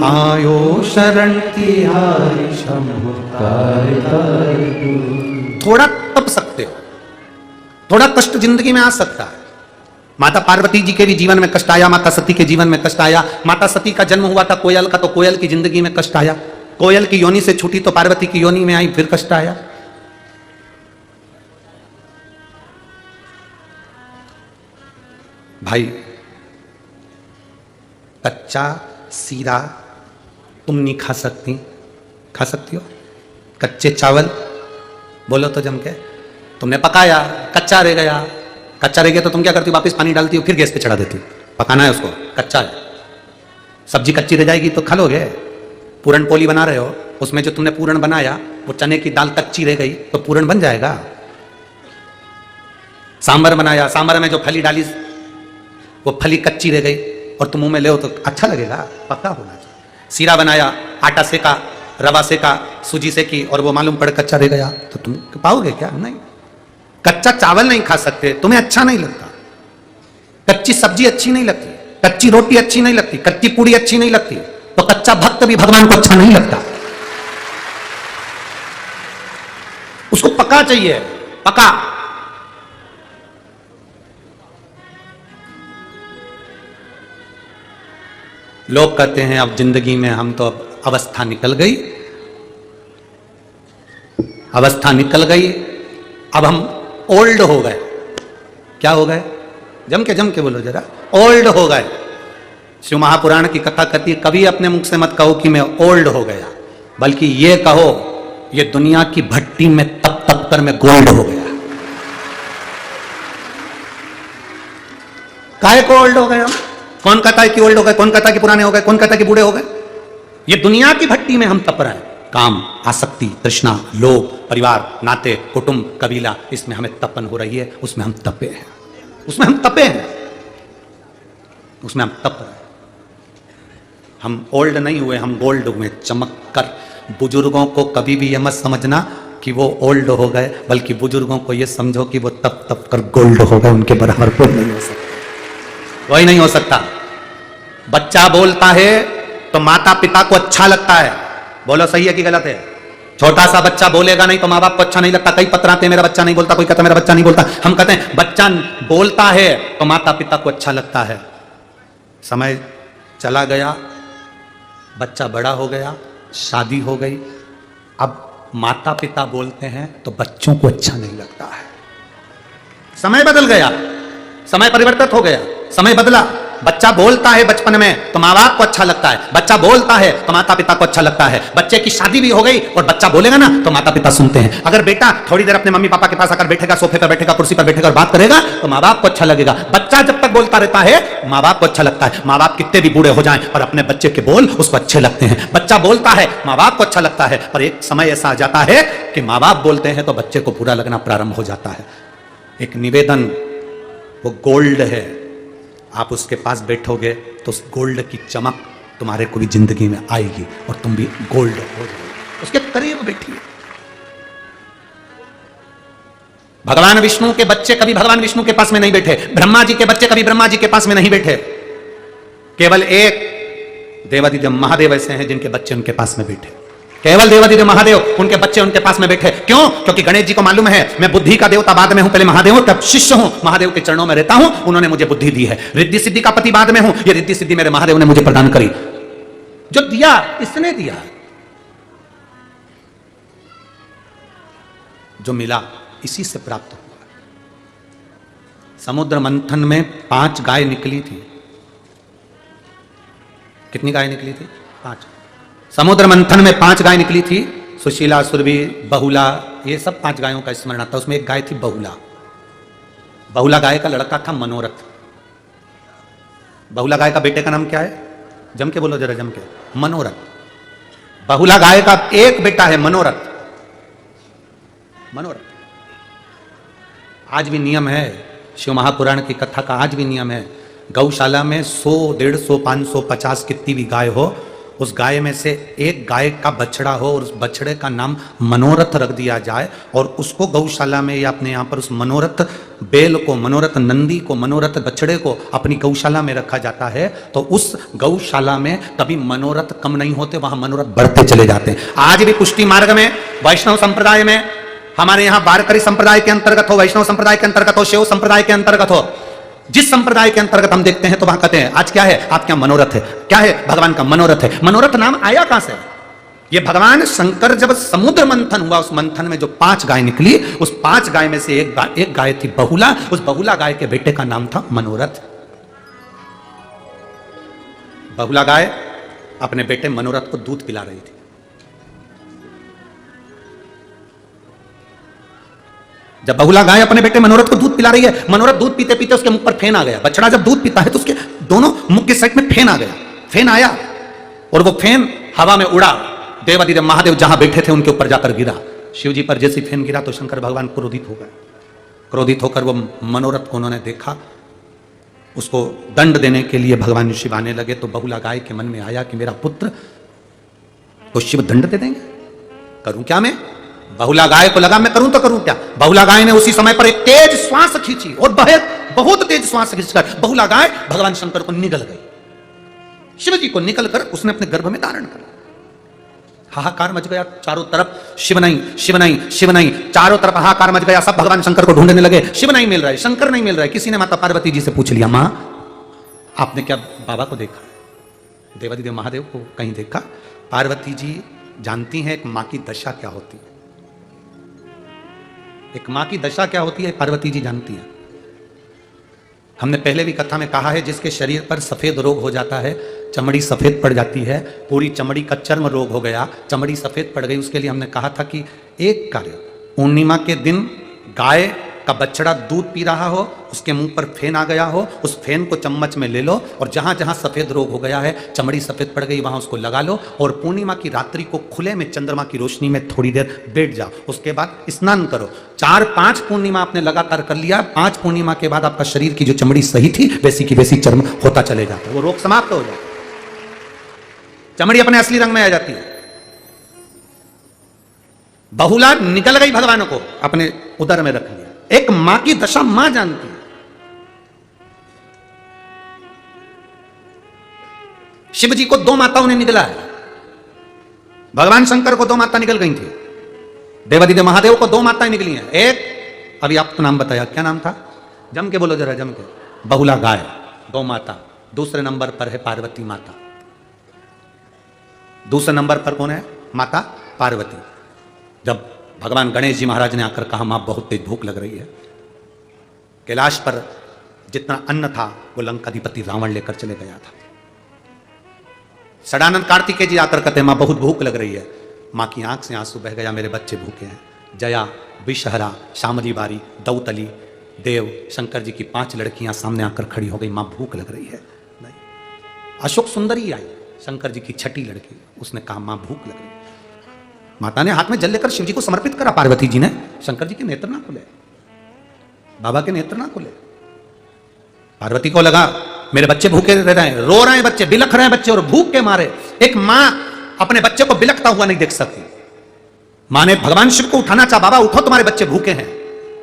आयो शरण तिहारी शंभुकार तू। थोड़ा तप सकते हो, थोड़ा कष्ट जिंदगी में आ सकता है। माता पार्वती जी के भी जीवन में कष्ट आया, माता सती के जीवन में कष्ट आया। माता सती का जन्म हुआ था कोयल का, तो कोयल की जिंदगी में कष्ट आया। कोयल की योनि से छूटी तो पार्वती की योनि में आई, फिर कष्ट आया। भाई कच्चा सीरा तुम नहीं खा सकती, खा सकती हो? कच्चे चावल बोलो तो जम के, तुमने पकाया, कच्चा रह गया, कच्चा रह गया तो तुम क्या करती हो? वापस पानी डालती हो, फिर गैस पे चढ़ा देती हो। पकाना है उसको, कच्चा है। सब्जी कच्ची रह जाएगी तो खा लोगे? पूरन पोली बना रहे हो, उसमें जो तुमने पूरन बनाया वो चने की दाल कच्ची रह गई तो पूरन बन जाएगा। सांबर बनाया, सांबर में जो फली डाली वो फली कच्ची रह गई और तुम मुंह में ले तो अच्छा लगेगा? पक्का होना चाहिए। सीरा बनाया, आटा सेका, रवा सेका, सूजी सेकी और वो मालूम पड़े कच्चा रह गया तो तुम पाओगे क्या? नहीं। कच्चा चावल नहीं खा सकते, तुम्हें अच्छा नहीं लगता। कच्ची सब्जी अच्छी नहीं लगती, कच्ची रोटी अच्छी नहीं लगती, कच्ची पूड़ी अच्छी नहीं लगती, तो कच्चा भक्त भी भगवान को अच्छा नहीं लगता। उसको पका चाहिए, पका। लोग कहते हैं अब जिंदगी में हम तो अब अवस्था निकल गई, अवस्था निकल गई, अब हम ओल्ड हो गए। क्या हो गए? जम के बोलो जरा, ओल्ड हो गए। शिव महापुराण की कथा कहती है, कभी अपने मुख से मत कहो कि मैं ओल्ड हो गया, बल्कि ये कहो ये दुनिया की भट्टी में तप तप कर मैं गोल्ड हो गया। काहे को ओल्ड हो गए हम? कौन कहता है कि ओल्ड हो गए? कौन कहता है कि पुराने हो गए? कौन कहता है कि बूढ़े हो गए? ये दुनिया की भट्टी में हम तप रहे हैं। काम, आसक्ति, तृष्णा, लोभ, परिवार, नाते, कुटुंब, कबीला, इसमें हमें तपन हो रही है, उसमें हम तपे हैं, उसमें हम तपे हैं, उसमें हम तप रहे हैं। हम ओल्ड नहीं हुए, हम गोल्ड हुए, चमक कर। बुजुर्गों को कभी भी यह मत समझना कि वो ओल्ड हो गए, बल्कि बुजुर्गों को यह समझो कि वो तप तप कर गोल्ड हो गए। उनके बराबर कोई नहीं हो सकता, कोई नहीं हो सकता। बच्चा बोलता है तो माता पिता को अच्छा लगता है। बोलो सही है कि गलत है? छोटा सा बच्चा बोलेगा नहीं तो माँ बाप को अच्छा नहीं लगता। कई पत्र आते हैं मेरा बच्चा नहीं बोलता, कोई कहता मेरा बच्चा नहीं बोलता। हम कहते हैं बच्चा बोलता है तो माता पिता को अच्छा लगता है। समय चला गया, बच्चा बड़ा हो गया, शादी हो गई, अब माता पिता बोलते हैं तो बच्चों को अच्छा नहीं लगता है। समय बदल गया, समय परिवर्तित हो गया, समय बदला। बच्चा बोलता है बचपन में तो माँ बाप को अच्छा लगता है, बच्चा बोलता है तो माता पिता को अच्छा लगता है। बच्चे की शादी भी हो गई और बच्चा बोलेगा ना तो माता पिता सुनते हैं। अगर बेटा थोड़ी देर अपने मम्मी पापा के पास आकर बैठेगा, सोफे पर बैठेगा, कुर्सी पर बैठेगा और बात करेगा तो माँ बाप को अच्छा लगेगा। बच्चा जब तक बोलता रहता है माँ बाप को अच्छा लगता है। माँ बाप कितने भी बूढ़े हो जाएं पर अपने बच्चे के बोल उसको अच्छे लगते हैं। बच्चा बोलता है माँ बाप को अच्छा लगता है, पर एक समय ऐसा आ जाता है कि माँ बाप बोलते हैं तो बच्चे को बुरा लगना प्रारंभ हो जाता है। एक निवेदन, वो गोल्ड है, आप उसके पास बैठोगे तो उस गोल्ड की चमक तुम्हारे को भी जिंदगी में आएगी और तुम भी गोल्ड हो जाओगे। उसके करीब बैठिए। भगवान विष्णु के बच्चे कभी भगवान विष्णु के पास में नहीं बैठे, ब्रह्मा जी के बच्चे कभी ब्रह्मा जी के पास में नहीं बैठे। केवल एक देवादिदेव महादेव ऐसे हैं जिनके बच्चे उनके पास में बैठे। केवल देवादिदेव महादेव, उनके बच्चे उनके पास में बैठे। क्यों? क्योंकि गणेश जी को मालूम है मैं बुद्धि का देवता बाद में हूं, पहले महादेव हूं, तब शिष्य हूं, महादेव के चरणों में रहता हूं, उन्होंने मुझे बुद्धि दी है। रिद्धि सिद्धि का पति बाद में हूं, ये रिद्धि सिद्धि मेरे महादेव ने मुझे प्रदान करी। जो दिया इसने दिया, जो मिला इसी से प्राप्त हुआ। समुद्र मंथन में 5 गाय निकली थी। कितनी गाय निकली थी? 5। समुद्र मंथन में 5 गाय निकली थी। सुशीला, सुरभि, बहुला, ये सब 5 गायों का स्मरण आता है। उसमें एक गाय थी बहुला। बहुला गाय का लड़का था मनोरथ। बहुला गाय का बेटे का नाम क्या है? जम के बोलो जरा, जम के। मनोरथ। बहुला गाय का एक बेटा है मनोरथ। मनोरथ। आज भी नियम है, शिव महापुराण की कथा का आज भी नियम है, गौशाला में 100, 150, 500, 50 कितनी भी गाय हो, उस गाय में से एक गाय का बछड़ा हो और उस बछड़े का नाम मनोरथ रख दिया जाए और उसको गौशाला में या अपने यहाँ पर उस मनोरथ बैल को, मनोरथ नंदी को, मनोरथ बछड़े को अपनी गौशाला में रखा जाता है तो उस गौशाला में कभी मनोरथ कम नहीं होते, वहां मनोरथ बढ़ते चले जाते हैं। आज भी पुष्टि मार्ग में, वैष्णव संप्रदाय में, हमारे यहाँ वारकरी संप्रदाय के अंतर्गत हो, वैष्णव संप्रदाय के अंतर्गत हो, शैव संप्रदाय के अंतर्गत हो, जिस संप्रदाय के अंतर्गत हम देखते हैं तो वहां कहते हैं आज क्या है? आपके यहाँ मनोरथ है। क्या है? भगवान का मनोरथ है। मनोरथ नाम आया कहां से? ये भगवान शंकर जब समुद्र मंथन हुआ, उस मंथन में जो 5 गाय निकली, उस 5 गाय में से एक गाय थी बहुला। उस बहुला गाय के बेटे का नाम था मनोरथ। बहुला गाय अपने बेटे मनोरथ को दूध पिला रही थी। जब बहुला गाय अपने बेटे मनोरथ को दूध पिला रही है, मनोरथ दूध पीते पीते उसके मुख पर फेन आ गया। बछड़ा जब दूध पीता है तो उसके दोनों मुख के साइड में फेन आ गया। फेन आया और वो फेन हवा में उड़ा, देवादिदेव महादेव जहां बैठे थे उनके ऊपर जाकर गिरा। शिव जी पर जैसे फेन गिरा तो शंकर भगवान क्रोधित हो गए। क्रोधित होकर वो मनोरथ को उन्होंने देखा, उसको दंड देने के लिए भगवान शिव आने लगे। तो बहुला गाय के मन में आया कि मेरा पुत्र को शिव दंड दे देंगे, करूं क्या मैं? बहुला गाय को लगा मैं करूं तो करूं क्या। बहुला गाय ने उसी समय पर एक तेज श्वास खींची और बहुत तेज श्वास खींचकर बहुला गाय भगवान शंकर को निगल गई। शिव जी को निकलकर उसने अपने गर्भ में धारण कर। हाहाकार मच गया चारों तरफ, शिव नहीं शिव नहीं शिव नहीं, चारों तरफ हाहाकार मच गया। सब भगवान शंकर को ढूंढने लगे, शिव नहीं मिल रहा है, शंकर नहीं मिल रहा है। किसी ने माता पार्वती जी से पूछ लिया, मां आपने क्या बाबा को देखा, देवादिदेव महादेव को कहीं देखा? पार्वती जी जानती हैं एक मां की दशा क्या होती है। एक मां की दशा क्या होती है पार्वती जी जानती हैं। हमने पहले भी कथा में कहा है, जिसके शरीर पर सफेद रोग हो जाता है, चमड़ी सफेद पड़ जाती है, पूरी चमड़ी का चर्म रोग हो गया, चमड़ी सफेद पड़ गई, उसके लिए हमने कहा था कि एक कार्य, पूर्णिमा के दिन गाय का बछड़ा दूध पी रहा हो, उसके मुंह पर फेन आ गया हो, उस फेन को चम्मच में ले लो और जहां जहां सफेद रोग हो गया है, चमड़ी सफेद पड़ गई, वहां उसको लगा लो और पूर्णिमा की रात्रि को खुले में चंद्रमा की रोशनी में थोड़ी देर बैठ जाओ। उसके बाद स्नान करो। 4-5 पूर्णिमा आपने लगातार कर लिया, 5 पूर्णिमा के बाद आपका शरीर की जो चमड़ी सही थी वैसी की वैसी चर्म होता चले जाता है, वो रोग समाप्त हो जाता, चमड़ी अपने असली रंग में आ जाती है। बहुला निकल गई, भगवान को अपने उदर में रख लिया। एक मां की दशा मां जानती है। शिव जी को 2 माताओं ने निकला है, भगवान शंकर को 2 माता निकल गई थी, देवादिदेव महादेव को 2 माताएं निकली हैं। एक अभी आपको नाम बताया, क्या नाम था? जम के बोलो जरा, जम के। बहुला गाय 2 माता। दूसरे नंबर पर है पार्वती माता। दूसरे नंबर पर कौन है? माता पार्वती। जब भगवान गणेश जी महाराज ने आकर कहा, मां बहुत तेज भूख लग रही है, कैलाश पर जितना अन्न था वो लंकाधिपति रावण लेकर चले गया था। सदानंद कार्तिकेय जी आकर कहते हैं, मां बहुत भूख लग रही है। मां की आंख से आंसू बह गया, मेरे बच्चे भूखे हैं। जया, विषहरा, शामली बारी, दौतली, देव, शंकर जी की 5 लड़कियां सामने आकर खड़ी हो गई, मां भूख लग रही है। नहीं, अशोक सुंदरी आई, शंकर जी की 6ठी लड़की, उसने कहा मां भूख लग रही है। माता ने हाथ में जल लेकर शिव जी को समर्पित करा। पार्वती जी ने, शंकर जी के नेत्र ना खुले, बाबा के नेत्र ना खुले। पार्वती को लगा मेरे बच्चे भूखे रह रहे हैं, रो रहे हैं बच्चे, बिलख रहे हैं बच्चे, और भूख के मारे एक मां अपने बच्चे को बिलखता हुआ नहीं देख सकती। मां ने भगवान शिव को उठाना चाहा, बाबा उठो तुम्हारे बच्चे भूखे हैं।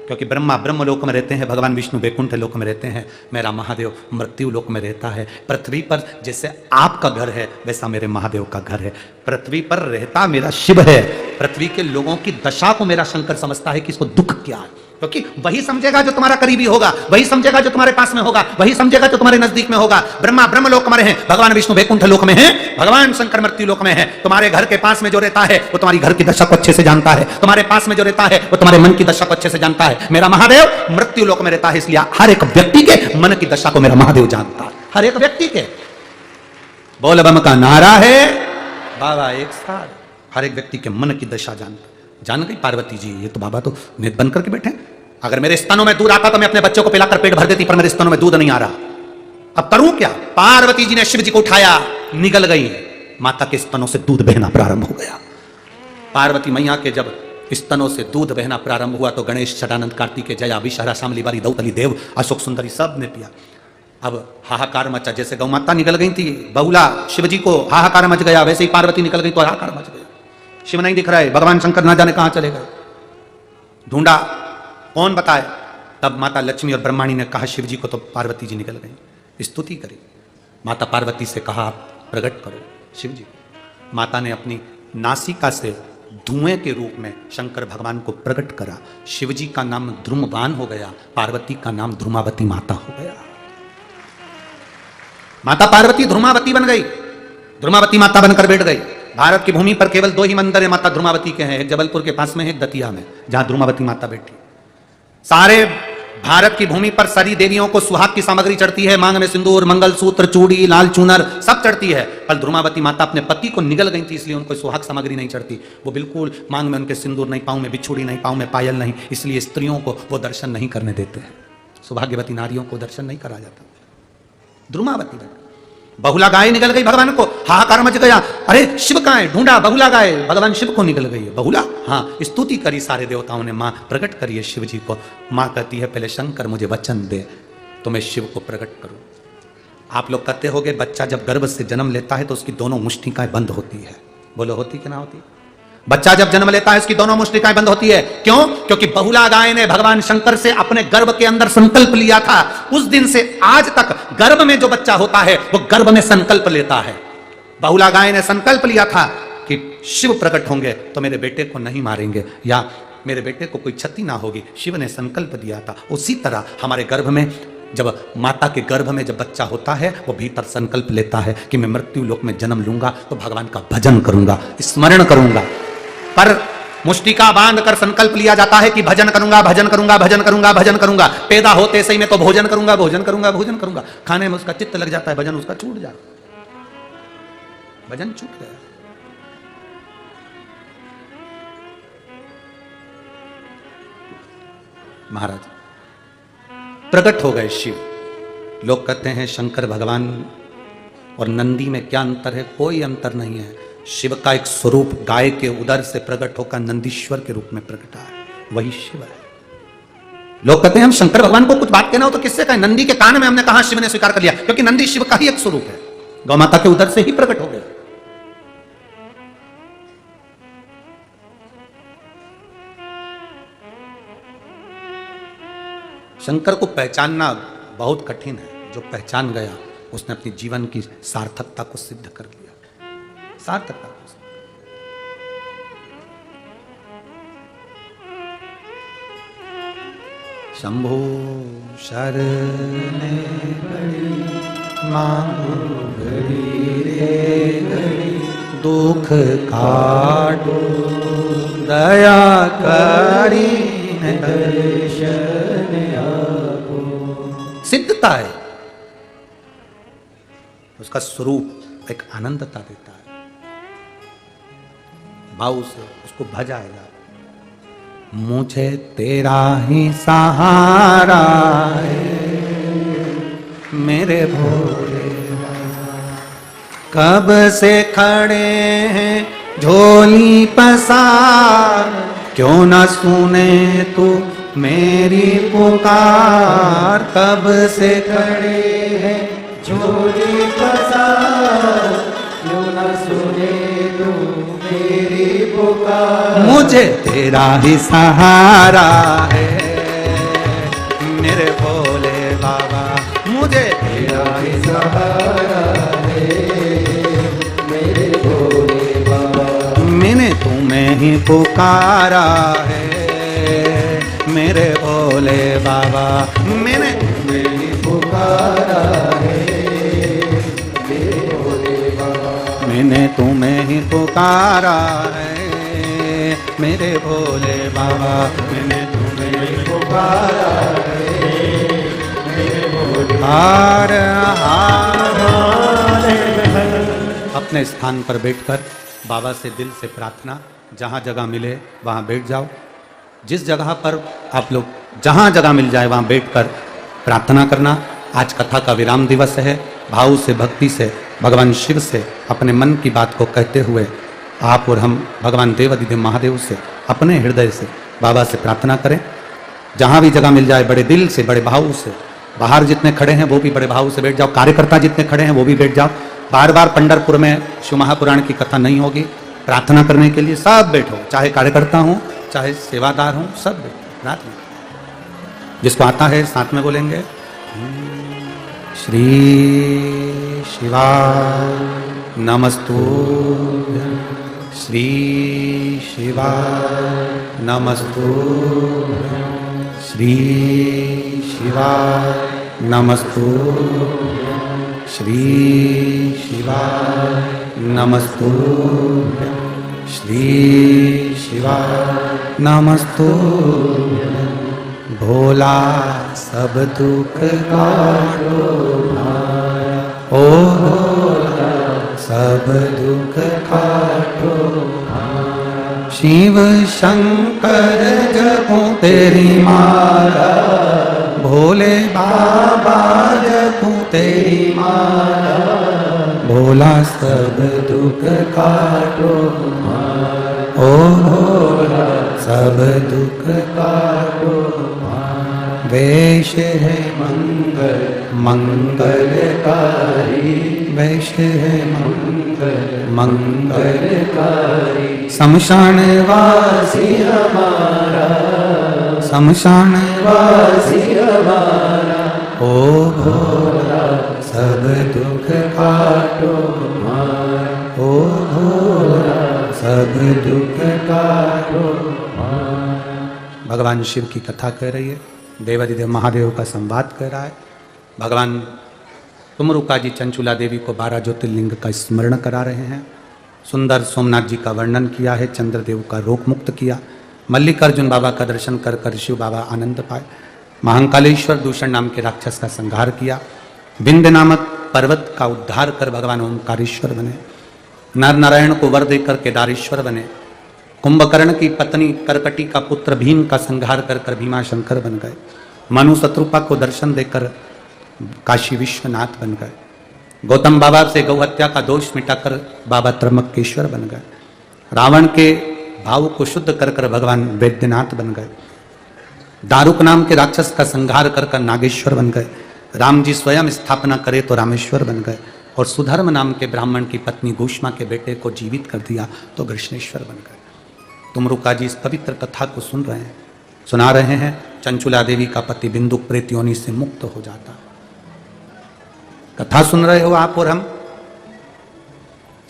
क्योंकि ब्रह्मा ब्रह्म लोक में रहते हैं, भगवान विष्णु वैकुंठ लोक में रहते हैं, मेरा महादेव मृत्यु लोक में रहता है। पृथ्वी पर जैसे आपका घर है वैसा मेरे महादेव का घर है। पृथ्वी पर रहता मेरा शिव है। पृथ्वी के लोगों की दशा को मेरा शंकर समझता है कि इसको दुख क्या है, क्योंकि वही समझेगा जो तुम्हारा करीबी होगा, वही समझेगा जो तुम्हारे पास में होगा, वही समझेगा जो तुम्हारे नजदीक में होगा। ब्रह्मा ब्रह्म लोक में है, भगवान विष्णु वैकुंठ लोक में है, भगवान शंकर मृत्यु लोक में है। तुम्हारे घर के पास में जो रहता है वो तुम्हारी घर की दशा को अच्छे से जानता है, तुम्हारे पास में जो रहता है वो तुम्हारे मन की दशा को अच्छे से जानता है। मेरा महादेव मृत्यु लोक में रहता है, इसलिए हर एक व्यक्ति के मन की दशा को मेरा महादेव जानता है, हर एक व्यक्ति के। बोल बम का नारा है बाबा एक साथ, हर एक व्यक्ति के मन की दशा जान गई पार्वती जी। ये तो बाबा तो नेत बन करके बैठे। अगर मेरे स्तनों में दूध आता तो मैं अपने बच्चों को पिलाकर पेट भर देती, पर मेरे स्तनों में दूध नहीं आ रहा, अब करूं क्या? पार्वती जी ने शिव जी को उठाया, निकल गई, माता के स्तनों से दूध बहना प्रारंभ हो गया। पार्वती मैया के जब स्तनों से दूध बहना प्रारंभ हुआ तो गणेश, सदानंद, कार्तिकेय, जया, विषहरा, शामली बारी, दौतली, देव, अशोक सुंदरी सब ने पिया। अब हाहाकार मचा, जैसे गौ माता निकल गई थी, बहुला शिव जी को हाहाकार मच गया, वैसे ही पार्वती निकल गई तो हाहाकार मच गया। शिव नहीं दिख रहा है, भगवान शंकर ना जाने कहां चले गए, ढूंढा, कौन बताए? तब माता लक्ष्मी और ब्रह्माणी ने कहा शिव जी को, तो पार्वती जी निकल गई, स्तुति करी। माता पार्वती से कहा आप प्रकट करो शिव जी। माता ने अपनी नासिका से धुएं के रूप में शंकर भगवान को प्रकट करा। शिव जी का नाम ध्रुमवान हो गया, पार्वती का नाम ध्रुमावती माता हो गया। माता पार्वती ध्रुमावती बन गई, ध्रुमावती माता बनकर बैठ गई। भारत की भूमि पर केवल 2 ही मंदिर है माता ध्रुमावती के हैं, एक जबलपुर के पास में है, एक दतिया में, जहां ध्रुमावती माता बैठी। सारे भारत की भूमि पर सारी देवियों को सुहाग की सामग्री चढ़ती है, मांग में सिंदूर, मंगलसूत्र, चूड़ी, लाल चूनर सब चढ़ती है। पर ध्रुमावती माता अपने पति को निगल गई थी, इसलिए उनको सुहाग सामग्री नहीं चढ़ती। वो बिल्कुल मांग में उनके सिंदूर नहीं, पाँव में बिछुड़ी नहीं, पाँव में पायल नहीं, इसलिए स्त्रियों को वो दर्शन नहीं करने देते हैं। सौभाग्यवती नारियों को दर्शन नहीं करा जाता। ध्रुमावती बहुला गाय निकल गई भगवान को, हाहाकार मच गया। अरे शिव कहाँ है? ढूंढा, बहुला गाय भगवान शिव को निकल गई है। बहुला, हाँ, स्तुति करी सारे देवताओं ने, माँ प्रकट करी है शिव जी को। माँ कहती है पहले शंकर मुझे वचन दे तो मैं शिव को प्रकट करूं। आप लोग कहते होगे बच्चा जब गर्भ से जन्म लेता है तो उसकी दोनों मुष्टिकाएं बंद होती है। बोलो होती कि ना होती? बच्चा जब जन्म लेता है उसकी दोनों मुष्टिकाएं बंद होती है। क्यों? क्योंकि बहुला गाय ने भगवान शंकर से अपने गर्भ के अंदर संकल्प लिया था। उस दिन से आज तक गर्भ में जो बच्चा होता है वो गर्भ में संकल्प लेता है। बहुला गाय ने संकल्प लिया था कि शिव प्रकट होंगे तो मेरे बेटे को नहीं मारेंगे या मेरे बेटे को कोई क्षति ना होगी। शिव ने संकल्प दिया था। उसी तरह हमारे गर्भ में, जब माता के गर्भ में जब बच्चा होता है वो भीतर संकल्प लेता है कि मैं मृत्यु लोक में जन्म लूंगा तो भगवान का भजन करूंगा, स्मरण करूंगा। पर मुष्टिका बांध कर संकल्प लिया जाता है कि भजन करूंगा, भजन करूंगा, भजन करूंगा, भजन करूंगा। पैदा होते से ही मैं तो भोजन करूंगा, भोजन करूंगा, भोजन करूंगा। खाने में उसका चित्त लग जाता है, भजन उसका छूट जाता है, भजन छूट गया। महाराज प्रकट हो गए शिव। लोग कहते हैं शंकर भगवान और नंदी में क्या अंतर है? कोई अंतर नहीं है। शिव का एक स्वरूप गाय के उदर से प्रकट होकर नंदीश्वर के रूप में प्रकटा है, वही शिव है। लोग कहते हैं हम शंकर भगवान को कुछ बात कहना हो तो किससे कहें? नंदी के कान में हमने कहा, शिव ने स्वीकार कर लिया, क्योंकि नंदी शिव का ही एक स्वरूप है, गौ माता के उदर से ही प्रकट हो गया। शंकर को पहचानना बहुत कठिन है। जो पहचान गया उसने अपनी जीवन की सार्थकता को सिद्ध कर लिया। सार्थकता को शंभो शरणे पड़ी मांगो घड़ी रे घड़ी, दुख काटो दया करी दर्शन आपो। सिद्धता है, उसका स्वरूप एक आनंदता देता है। भाव से उसको भजाएगा। मुझे तेरा ही सहारा है मेरे भोले, कब से खड़े हैं झोली पसार, क्यों न सुने तू मेरी पुकार। कब से खड़े हैं झोली पसार, क्यों न सुने तू मेरी पुकार। मुझे तेरा ही सहारा है मेरे भोले बाबा, मुझे तेरा ही सहारा है मेरे भोले बाबा। मैंने तुम्हें ही पुकारा है मेरे भोले बाबा, मैंने तुम्हें ही पुकारा है मेरे भोले बाबा। मैंने तुम्हें ही पुकारा है मेरे भोले बाबा, मैंने तुम्हें ही पुकारा है मेरे भोले बाबा। अपने स्थान पर बैठकर बाबा से दिल से प्रार्थना, जहाँ जगह मिले वहाँ बैठ जाओ। जिस जगह पर आप लोग, जहाँ जगह मिल जाए वहाँ बैठकर प्रार्थना करना। आज कथा का विराम दिवस है। भाव से, भक्ति से भगवान शिव से अपने मन की बात को कहते हुए आप और हम भगवान देवाधिदेव महादेव से अपने हृदय से बाबा से प्रार्थना करें। जहाँ भी जगह मिल जाए बड़े दिल से, बड़े भाव से। बाहर जितने खड़े हैं वो भी बड़े भाव से बैठ जाओ। कार्यकर्ता जितने खड़े हैं वो भी बैठ जाओ। बार बार पंढरपुर में शिव महापुराण की कथा नहीं होगी। प्रार्थना करने के लिए सब बैठो, चाहे कार्यकर्ता हो चाहे सेवादार हो, सब बैठो। रात में जिसको आता है साथ में बोलेंगे श्री शिवा नमस्तुभ्यं, श्री शिवा नमस्तुभ्यं, श्री शिवा नमस्तुभ्यं, श्री शिवा नमस्तुभ्यं, श्री शिवा नमस्तुभ्यं। भोला सब दुख काटो भाया, ओ भोला सब दुख काटो भाया। शिव शंकर जपो तेरी माला, भोले बाबा जपो तेरी माला, भोला सब दुख काटो भाया, ओ भोला सब दुख काटो भाया। वेश है मंगल मंगलकारी, वेश है मंगल मंगलकारी। शमशान वासी हमारा, शमशान वासी हमारा, ओ भोला सब दुख काटो भाया, ओ भोला सब दुख काटो भाया। भगवान शिव की कथा कह रही है, देवाधिदेव महादेव का संवाद कर रहा है। भगवान तुमरुका जी चंचुला देवी को 12 ज्योतिर्लिंग का स्मरण करा रहे हैं। सुंदर सोमनाथ जी का वर्णन किया है, चंद्रदेव का रोग मुक्त किया, मल्लिकार्जुन बाबा का दर्शन कर कर शिव बाबा आनंद पाए, महाकालेश्वर दूषण नाम के राक्षस का संहार किया, विंध्य नामक पर्वत का उद्धार कर भगवान ओंकारेश्वर बने, नर नारायण को वर देकर केदारेश्वर बने, कुंभकर्ण की पत्नी करकटी का पुत्र भीम का संहार कर कर भीमा शंकर बन गए, मनु शत्रुपा को दर्शन देकर काशी विश्वनाथ बन गए, गौतम बाबा से गौ हत्या का दोष मिटाकर बाबा त्र्यंबकेश्वर बन गए, रावण के भाव को शुद्ध कर कर भगवान वैद्यनाथ बन गए, दारुक नाम के राक्षस का संहार कर कर नागेश्वर बन गए, राम जी स्वयं स्थापना करे तो रामेश्वर बन गए, और सुधर्म नाम के ब्राह्मण की पत्नी घूष्मा के बेटे को जीवित कर दिया तो कृष्णेश्वर बन गए। तुमरुका जी इस पवित्र कथा को सुन रहे हैं, सुना रहे हैं। चंचुला देवी का पति बिंदुक प्रेत योनि से मुक्त हो जाता। कथा सुन रहे हो आप और हम।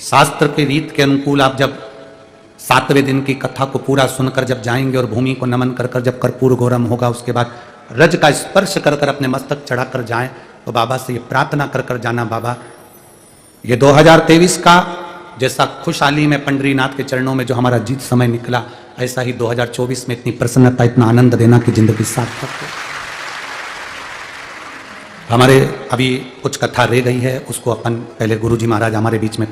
शास्त्र के रीत के अनुकूल आप जब 7वें दिन की कथा को पूरा सुनकर जब जाएंगे और भूमि को नमन कर कर जब कर्पूर गौरम होगा, उसके बाद रज का स्पर्श कर कर अपने मस्तक चढ़ाकर जाएं तो बाबा से ये प्रार्थना कर कर जाना, बाबा ये 2023 का जैसा खुशहाली में पंडरीनाथ के चरणों में जो हमारा जीत समय निकला, ऐसा ही 2024 में इतनी प्रसन्नता, इतना आनंद देना कि जिंदगी सार्थक हो। हमारे अभी कुछ कथा रह गई है, उसको अपन पहले गुरुजी महाराज हमारे बीच में